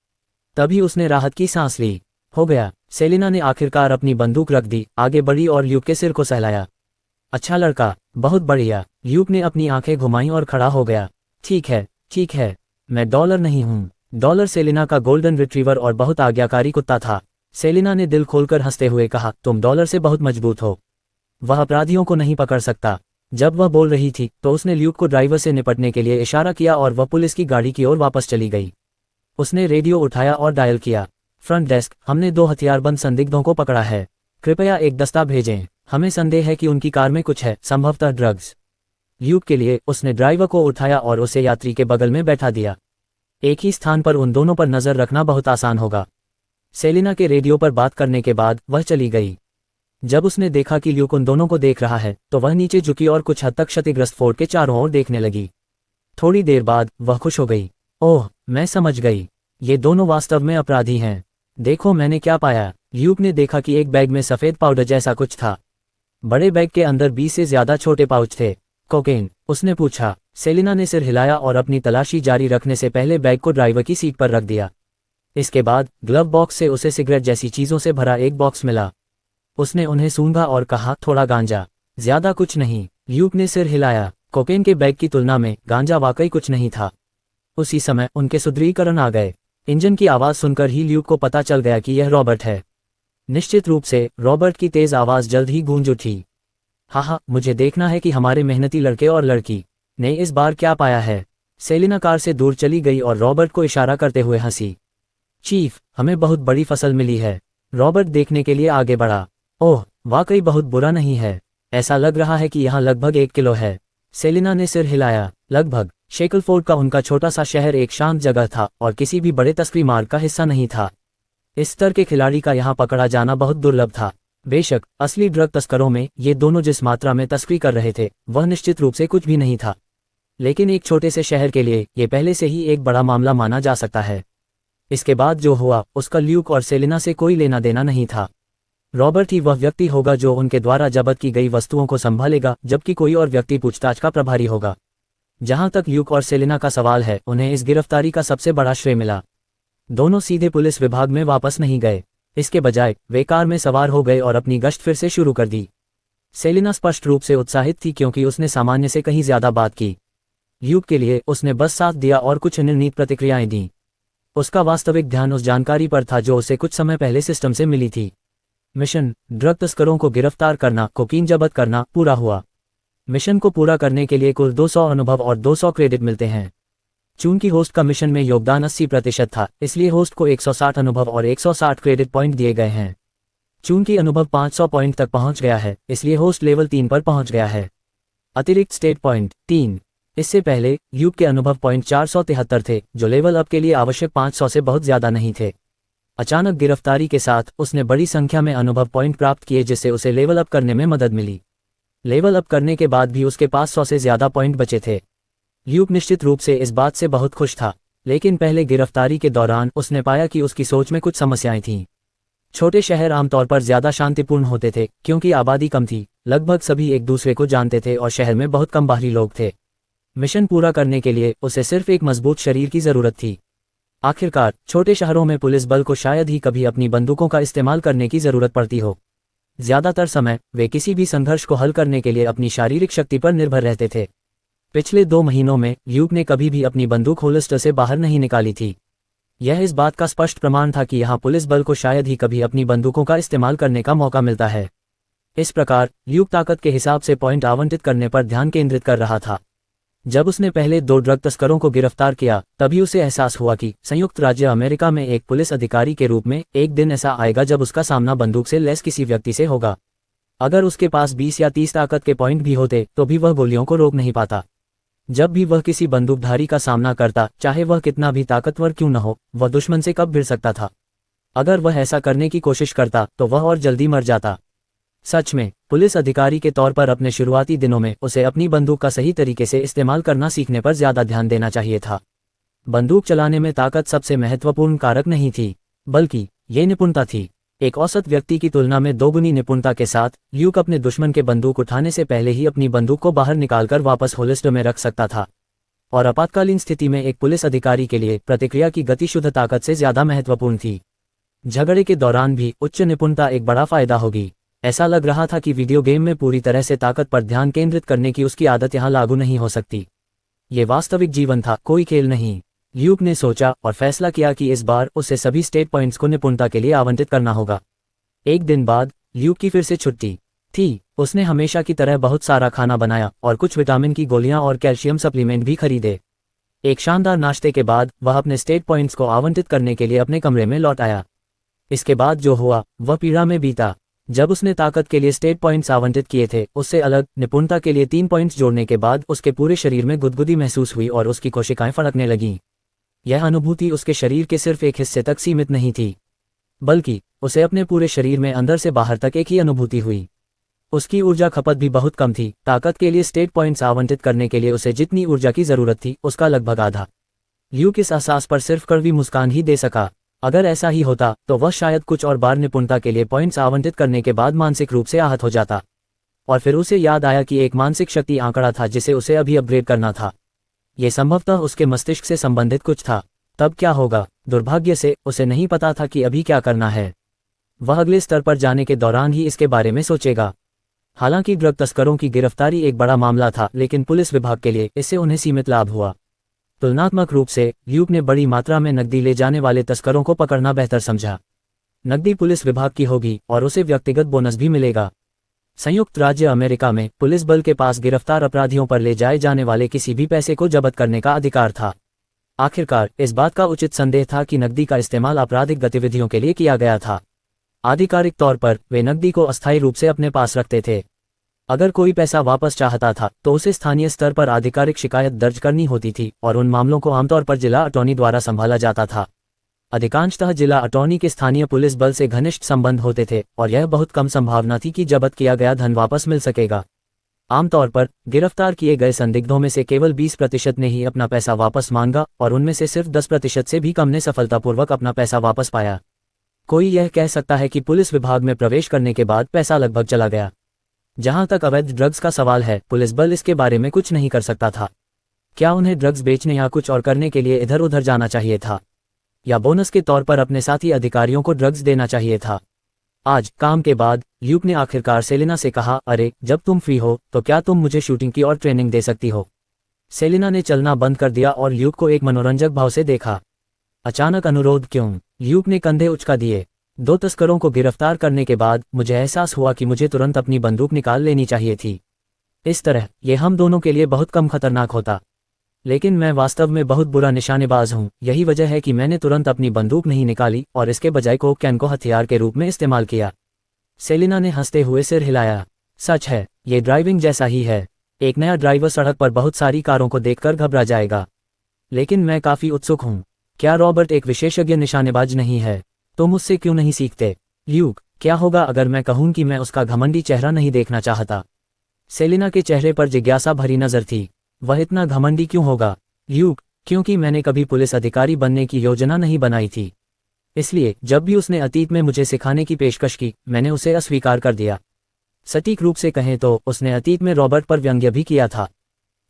तभी उसने राहत की सांस ली। हो गया। सेलिना ने आखिरकार अपनी बंदूक रख दी, आगे बढ़ी और ल्यूक के सिर को सहलाया। अच्छा लड़का, बहुत बढ़िया। ल्यूक ने अपनी आंखें घुमाईं और खड़ा हो गया। ठीक है, मैं डॉलर नहीं हूँ। डॉलर सेलिना का गोल्डन रिट्रीवर और बहुत आज्ञाकारी कुत्ता था। सेलिना ने दिल खोलकर हंसते हुए कहा, तुम डॉलर से बहुत मजबूत हो। वह अपराधियों को नहीं पकड़ सकता। जब वह बोल रही थी तो उसने ल्यूक को ड्राइवर से निपटने के लिए इशारा किया और वह पुलिस की गाड़ी की ओर वापस चली गई। उसने रेडियो उठाया और डायल किया। फ्रंट डेस्क, हमने 2 हथियारबंद संदिग्धों को पकड़ा है। कृपया एक दस्ता भेजें। हमें संदेह है कि उनकी कार में कुछ है, संभवतः ड्रग्स। ल्यूक के लिए उसने ड्राइवर को उठाया और उसे यात्री के बगल में बैठा दिया। एक ही स्थान पर उन दोनों पर नजर रखना बहुत आसान होगा। सेलिना के रेडियो पर बात करने के बाद वह चली गई। जब उसने देखा कि ल्यूक उन दोनों को देख रहा है तो वह नीचे झुकी और कुछ हद तक क्षतिग्रस्त फोर्ड के चारों ओर देखने लगी। थोड़ी देर बाद वह खुश हो गई। ओह, मैं समझ गई, ये दोनों वास्तव में अपराधी हैं। देखो मैंने क्या पाया। ल्यूक ने देखा कि एक बैग में सफ़ेद पाउडर जैसा कुछ था। बड़े बैग के अंदर 20 से ज़्यादा छोटे पाउच थे। कोकेन? उसने पूछा। सेलिना ने सिर हिलाया और अपनी तलाशी जारी रखने से पहले बैग को ड्राइवर की सीट पर रख दिया। इसके बाद ग्लव बॉक्स से उसे सिगरेट जैसी चीज़ों से भरा एक बॉक्स मिला। उसने उन्हें सूंघा और कहा, थोड़ा गांजा, ज्यादा कुछ नहीं। ल्यूक ने सिर हिलाया। कोकेन के बैग की तुलना में गांजा वाकई कुछ नहीं था। उसी समय उनके सुदृढ़ीकरण आ गए। इंजन की आवाज़ सुनकर ही ल्यूक को पता चल गया कि यह रॉबर्ट है। निश्चित रूप से रॉबर्ट की तेज आवाज़ जल्द ही गूंज उठी। हाँ, मुझे देखना है कि हमारे मेहनती लड़के और लड़की ने इस बार क्या पाया है। सेलिना कार से दूर चली गई और रॉबर्ट को इशारा करते हुए हंसी। चीफ, हमें बहुत बड़ी फसल मिली है। रॉबर्ट देखने के लिए आगे बढ़ा। ओह, वाकई बहुत बुरा नहीं है। ऐसा लग रहा है कि यहाँ लगभग 1 किलो है। सेलिना ने सिर हिलाया। लगभग। शेकलफोर्ड का उनका छोटा सा शहर एक शांत जगह था और किसी भी बड़े तस्करी मार्ग का हिस्सा नहीं था। इस स्तर के खिलाड़ी का यहाँ पकड़ा जाना बहुत दुर्लभ था। बेशक असली ड्रग तस्करों में ये दोनों जिस मात्रा में तस्करी कर रहे थे वह निश्चित रूप से कुछ भी नहीं था, लेकिन एक छोटे से शहर के लिए ये पहले से ही एक बड़ा मामला माना जा सकता है। इसके बाद जो हुआ उसका ल्यूक और सेलिना से कोई लेना देना नहीं था। रॉबर्ट ही वह व्यक्ति होगा जो उनके द्वारा जब्त की गई वस्तुओं को संभालेगा, जबकि कोई और व्यक्ति पूछताछ का प्रभारी होगा। जहां तक ल्यूक और सेलिना का सवाल है, उन्हें इस गिरफ्तारी का सबसे बड़ा श्रेय मिला। दोनों सीधे पुलिस विभाग में वापस नहीं गए। इसके बजाय वे कार में सवार हो गए और अपनी गश्त फिर से शुरू कर दी। सेलिना स्पष्ट रूप से उत्साहित थी क्योंकि उसने सामान्य से कहीं ज्यादा बात की। ल्यूक के लिए उसने बस साथ दिया और कुछ निर्णीत प्रतिक्रियाएं दी। उसका वास्तविक ध्यान उस जानकारी पर था जो उसे कुछ समय पहले सिस्टम से मिली थी। मिशन ड्रग तस्करों को गिरफ्तार करना, कोकीन जब्त करना पूरा हुआ। मिशन को पूरा करने के लिए कुल 200 अनुभव और 200 क्रेडिट मिलते हैं। चून की होस्ट का मिशन में योगदान 80% था, इसलिए होस्ट को 160 अनुभव और 160 क्रेडिट पॉइंट दिए गए हैं। चून की अनुभव 500 पॉइंट तक पहुंच गया है, इसलिए होस्ट लेवल 3 पर पहुंच गया है। अतिरिक्त स्टेट पॉइंट 3। इससे पहले ल्यूक के अनुभव पॉइंट 473 थे, जो लेवल अप के लिए आवश्यक 500 से बहुत ज्यादा नहीं थे। अचानक गिरफ्तारी के साथ उसने बड़ी संख्या में अनुभव पॉइंट प्राप्त किए, जिससे उसे लेवल अप करने में मदद मिली। लेवल अप करने के बाद भी उसके पास 100 से ज्यादा पॉइंट बचे थे। ल्यूक निश्चित रूप से इस बात से बहुत खुश था, लेकिन पहले गिरफ्तारी के दौरान उसने पाया कि उसकी सोच में कुछ समस्याएं थीं। छोटे शहर आमतौर पर ज्यादा शांतिपूर्ण होते थे, क्योंकि आबादी कम थी, लगभग सभी एक दूसरे को जानते थे और शहर में बहुत कम बाहरी लोग थे। मिशन पूरा करने के लिए उसे सिर्फ एक मजबूत शरीर की जरूरत थी। आखिरकार छोटे शहरों में पुलिस बल को शायद ही कभी अपनी बंदूकों का इस्तेमाल करने की जरूरत पड़ती हो। ज्यादातर समय वे किसी भी संघर्ष को हल करने के लिए अपनी शारीरिक शक्ति पर निर्भर रहते थे। पिछले 2 महीनों में ल्यूक ने कभी भी अपनी बंदूक होल्स्टर से बाहर नहीं निकाली थी। यह इस बात का स्पष्ट प्रमाण था कि यहाँ पुलिस बल को शायद ही कभी अपनी बंदूकों का इस्तेमाल करने का मौका मिलता है। इस प्रकार ल्यूक ताकत के हिसाब से पॉइंट आवंटित करने पर ध्यान केंद्रित कर रहा था। जब उसने पहले 2 ड्रग तस्करों को गिरफ्तार किया, तभी उसे एहसास हुआ कि संयुक्त राज्य अमेरिका में एक पुलिस अधिकारी के रूप में एक दिन ऐसा आएगा जब उसका सामना बंदूक से लैस किसी व्यक्ति से होगा। अगर उसके पास 20 या 30 ताकत के पॉइंट भी होते तो भी वह गोलियों को रोक नहीं पाता। जब भी वह किसी बंदूकधारी का सामना करता, चाहे वह कितना भी ताकतवर क्यों न हो, वह दुश्मन से कब भिड़ सकता था। अगर वह ऐसा करने की कोशिश करता तो वह और जल्दी मर जाता। सच में पुलिस अधिकारी के तौर पर अपने शुरुआती दिनों में उसे अपनी बंदूक का सही तरीके से इस्तेमाल करना सीखने पर ज्यादा ध्यान देना चाहिए था। बंदूक चलाने में ताकत सबसे महत्वपूर्ण कारक नहीं थी, बल्कि ये निपुणता थी। एक औसत व्यक्ति की तुलना में 2 गुनी निपुणता के साथ ल्यूक अपने दुश्मन के बंदूक उठाने से पहले ही अपनी बंदूक को बाहर निकालकर वापस होल्स्टर में रख सकता था। और आपातकालीन स्थिति में एक पुलिस अधिकारी के लिए प्रतिक्रिया की गति शुद्ध ताकत से ज्यादा महत्वपूर्ण थी। झगड़े के दौरान भी उच्च निपुणता एक बड़ा फायदा होगी। ऐसा लग रहा था कि वीडियो गेम में पूरी तरह से ताकत पर ध्यान केंद्रित करने की उसकी आदत यहाँ लागू नहीं हो सकती। ये वास्तविक जीवन था, कोई खेल नहीं। ल्यूक ने सोचा और फैसला किया कि इस बार उसे सभी स्टेट पॉइंट्स को निपुणता के लिए आवंटित करना होगा। एक दिन बाद ल्यूक की फिर से छुट्टी थी। उसने हमेशा की तरह बहुत सारा खाना बनाया और कुछ विटामिन की गोलियां और कैल्शियम सप्लीमेंट भी खरीदे। एक शानदार नाश्ते के बाद वह अपने स्टेट पॉइंट्स को आवंटित करने के लिए अपने कमरे में लौट आया। इसके बाद जो हुआ वह पीड़ा में बीता। जब उसने ताकत के लिए स्टेट पॉइंट्स आवंटित किए थे, उससे अलग निपुणता के लिए 3 पॉइंट्स जोड़ने के बाद उसके पूरे शरीर में गुदगुदी महसूस हुई और उसकी कोशिकाएं फड़कने लगीं। यह अनुभूति उसके शरीर के सिर्फ एक हिस्से तक सीमित नहीं थी, बल्कि उसे अपने पूरे शरीर में अंदर से बाहर तक एक ही अनुभूति हुई। उसकी ऊर्जा खपत भी बहुत कम थी। ताकत के लिए स्टेट पॉइंट्स आवंटित करने के लिए उसे जितनी ऊर्जा की जरूरत थी, उसका लगभग आधा। ल्यूक इस एहसास पर सिर्फ कड़वी मुस्कान ही दे सका। अगर ऐसा ही होता तो वह शायद कुछ और बार निपुणता के लिए पॉइंट्स आवंटित करने के बाद मानसिक रूप से आहत हो जाता। और फिर उसे याद आया कि एक मानसिक शक्ति आंकड़ा था जिसे उसे अभी अपग्रेड करना था। ये संभवतः उसके मस्तिष्क से संबंधित कुछ था। तब क्या होगा? दुर्भाग्य से उसे नहीं पता था कि अभी क्या करना है। वह अगले स्तर पर जाने के दौरान ही इसके बारे में सोचेगा। हालांकि ड्रग तस्करों की गिरफ्तारी एक बड़ा मामला था, लेकिन पुलिस विभाग के लिए इससे उन्हें सीमित लाभ हुआ। तुलनात्मक रूप से ल्यूक ने बड़ी मात्रा में नकदी ले जाने वाले तस्करों को पकड़ना बेहतर समझा। नकदी पुलिस विभाग की होगी और उसे व्यक्तिगत बोनस भी मिलेगा। संयुक्त राज्य अमेरिका में पुलिस बल के पास गिरफ्तार अपराधियों पर ले जाए जाने वाले किसी भी पैसे को जब्त करने का अधिकार था। आखिरकार इस बात का उचित संदेह था कि नकदी का इस्तेमाल आपराधिक गतिविधियों के लिए किया गया था। आधिकारिक तौर पर वे नकदी को अस्थायी रूप से अपने पास रखते थे। अगर कोई पैसा वापस चाहता था तो उसे स्थानीय स्तर पर आधिकारिक शिकायत दर्ज करनी होती थी और उन मामलों को आमतौर पर जिला अटॉर्नी द्वारा संभाला जाता था। अधिकांशतः जिला अटॉर्नी के स्थानीय पुलिस बल से घनिष्ठ संबंध होते थे और यह बहुत कम संभावना थी कि जब्त किया गया धन वापस मिल सकेगा। आमतौर पर गिरफ्तार किए गए संदिग्धों में से केवल 20% ने ही अपना पैसा वापस मांगा और उनमें से सिर्फ 10% से भी कम ने सफलतापूर्वक अपना पैसा वापस पाया। कोई यह कह सकता है कि पुलिस विभाग में प्रवेश करने के बाद पैसा लगभग चला गया। जहां तक अवैध ड्रग्स का सवाल है, पुलिस बल इसके बारे में कुछ नहीं कर सकता था। क्या उन्हें ड्रग्स बेचने या कुछ और करने के लिए इधर उधर जाना चाहिए था, या बोनस के तौर पर अपने साथी अधिकारियों को ड्रग्स देना चाहिए था? आज काम के बाद ल्यूक ने आखिरकार सेलिना से कहा, अरे जब तुम फ्री हो तो क्या तुम मुझे शूटिंग की और ट्रेनिंग दे सकती हो? सेलिना ने चलना बंद कर दिया और ल्यूक को एक मनोरंजक भाव से देखा। अचानक अनुरोध क्यों? ल्यूक ने कंधे उचका दिए। 2 तस्करों को गिरफ्तार करने के बाद मुझे एहसास हुआ कि मुझे तुरंत अपनी बंदूक निकाल लेनी चाहिए थी। इस तरह यह हम दोनों के लिए बहुत कम खतरनाक होता। लेकिन मैं वास्तव में बहुत बुरा निशानेबाज हूँ, यही वजह है कि मैंने तुरंत अपनी बंदूक नहीं निकाली और इसके बजाय कोक कैन को हथियार के रूप में इस्तेमाल किया। सेलिना ने हंसते हुए सिर हिलाया। सच है, ये ड्राइविंग जैसा ही है। एक नया ड्राइवर सड़क पर बहुत सारी कारों को देखकर घबरा जाएगा। लेकिन मैं काफी उत्सुक हूँ। क्या रॉबर्ट एक विशेषज्ञ निशानेबाज नहीं है? तुम उससे क्यों नहीं सीखते? ल्यूक, क्या होगा अगर मैं कहूँ कि मैं उसका घमंडी चेहरा नहीं देखना चाहता? सेलिना के चेहरे पर जिज्ञासा भरी नजर थी। वह इतना घमंडी क्यों होगा? ल्यूक, क्योंकि मैंने कभी पुलिस अधिकारी बनने की योजना नहीं बनाई थी। इसलिए जब भी उसने अतीत में मुझे सिखाने की पेशकश की, मैंने उसे अस्वीकार कर दिया। सटीक रूप से कहें तो उसने अतीत में रॉबर्ट पर व्यंग्य भी किया था।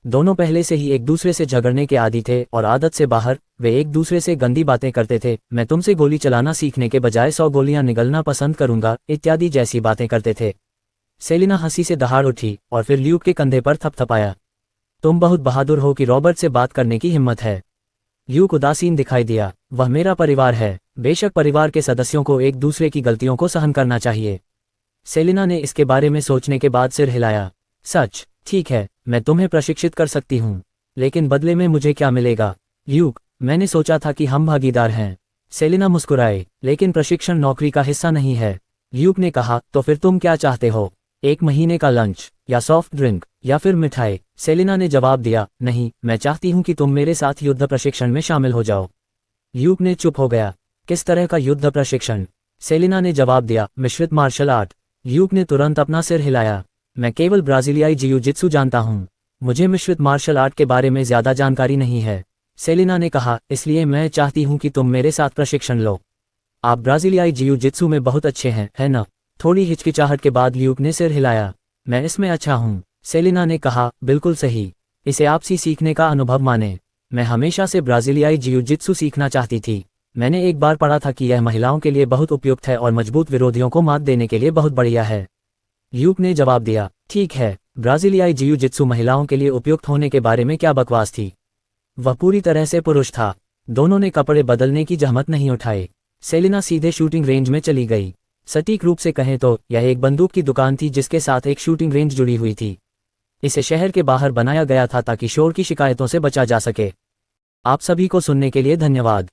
दोनों पहले से ही एक दूसरे से झगड़ने के आदी थे और आदत से बाहर वे एक दूसरे से गंदी बातें करते थे। मैं तुमसे गोली चलाना सीखने के बजाय 100 गोलियां निगलना पसंद करूंगा, इत्यादि जैसी बातें करते थे। सेलिना हंसी से दहाड़ उठी और फिर ल्यूक के कंधे पर थपथपाया। तुम बहुत बहादुर हो कि रॉबर्ट से बात करने की हिम्मत है। ल्यूक उदासीन दिखाई दिया। वह मेरा परिवार है। बेशक परिवार के सदस्यों को एक दूसरे की गलतियों को सहन करना चाहिए। सेलिना ने इसके बारे में सोचने के बाद सिर हिलाया। सच, ठीक है, मैं तुम्हें प्रशिक्षित कर सकती हूँ, लेकिन बदले में मुझे क्या मिलेगा? ल्यूक, मैंने सोचा था कि हम भागीदार हैं। सेलिना मुस्कुराए। लेकिन प्रशिक्षण नौकरी का हिस्सा नहीं है। ल्यूक ने कहा, तो फिर तुम क्या चाहते हो? 1 महीने का लंच, या सॉफ्ट ड्रिंक, या फिर मिठाई? सेलिना ने जवाब दिया, नहीं, मैं चाहती हूँ कि तुम मेरे साथ युद्ध प्रशिक्षण में शामिल हो जाओ। ल्यूक ने चुप हो गया। किस तरह का युद्ध प्रशिक्षण? सेलिना ने जवाब दिया, मिश्रित मार्शल आर्ट। ल्यूक ने तुरंत अपना सिर हिलाया। मैं केवल ब्राजीलियाई जियू-जित्सु जानता हूँ। मुझे मिश्रित मार्शल आर्ट के बारे में ज्यादा जानकारी नहीं है। सेलिना ने कहा, इसलिए मैं चाहती हूँ कि तुम मेरे साथ प्रशिक्षण लो। आप ब्राजीलियाई जियू-जित्सु में बहुत अच्छे हैं, है ना? थोड़ी हिचकिचाहट के बाद ल्यूक ने सिर हिलाया। मैं इसमें अच्छा हूँ। सेलिना ने कहा, बिल्कुल सही। इसे आपसी सीखने का अनुभव माने। मैं हमेशा से ब्राजीलियाई जियू-जित्सु सीखना चाहती थी। मैंने एक बार पढ़ा था कि यह महिलाओं के लिए बहुत उपयुक्त है और मजबूत विरोधियों को मात देने के लिए बहुत बढ़िया है। ल्यूक ने जवाब दिया, ठीक है, ब्राजीलियाई जियू-जित्सु महिलाओं के लिए उपयुक्त होने के बारे में क्या बकवास थी? वह पूरी तरह से पुरुष था। दोनों ने कपड़े बदलने की जहमत नहीं उठाई। सेलिना सीधे शूटिंग रेंज में चली गई। सटीक रूप से कहें तो यह एक बंदूक की दुकान थी जिसके साथ एक शूटिंग रेंज जुड़ी हुई थी। इसे शहर के बाहर बनाया गया था ताकि शोर की शिकायतों से बचा जा सके। आप सभी को सुनने के लिए धन्यवाद।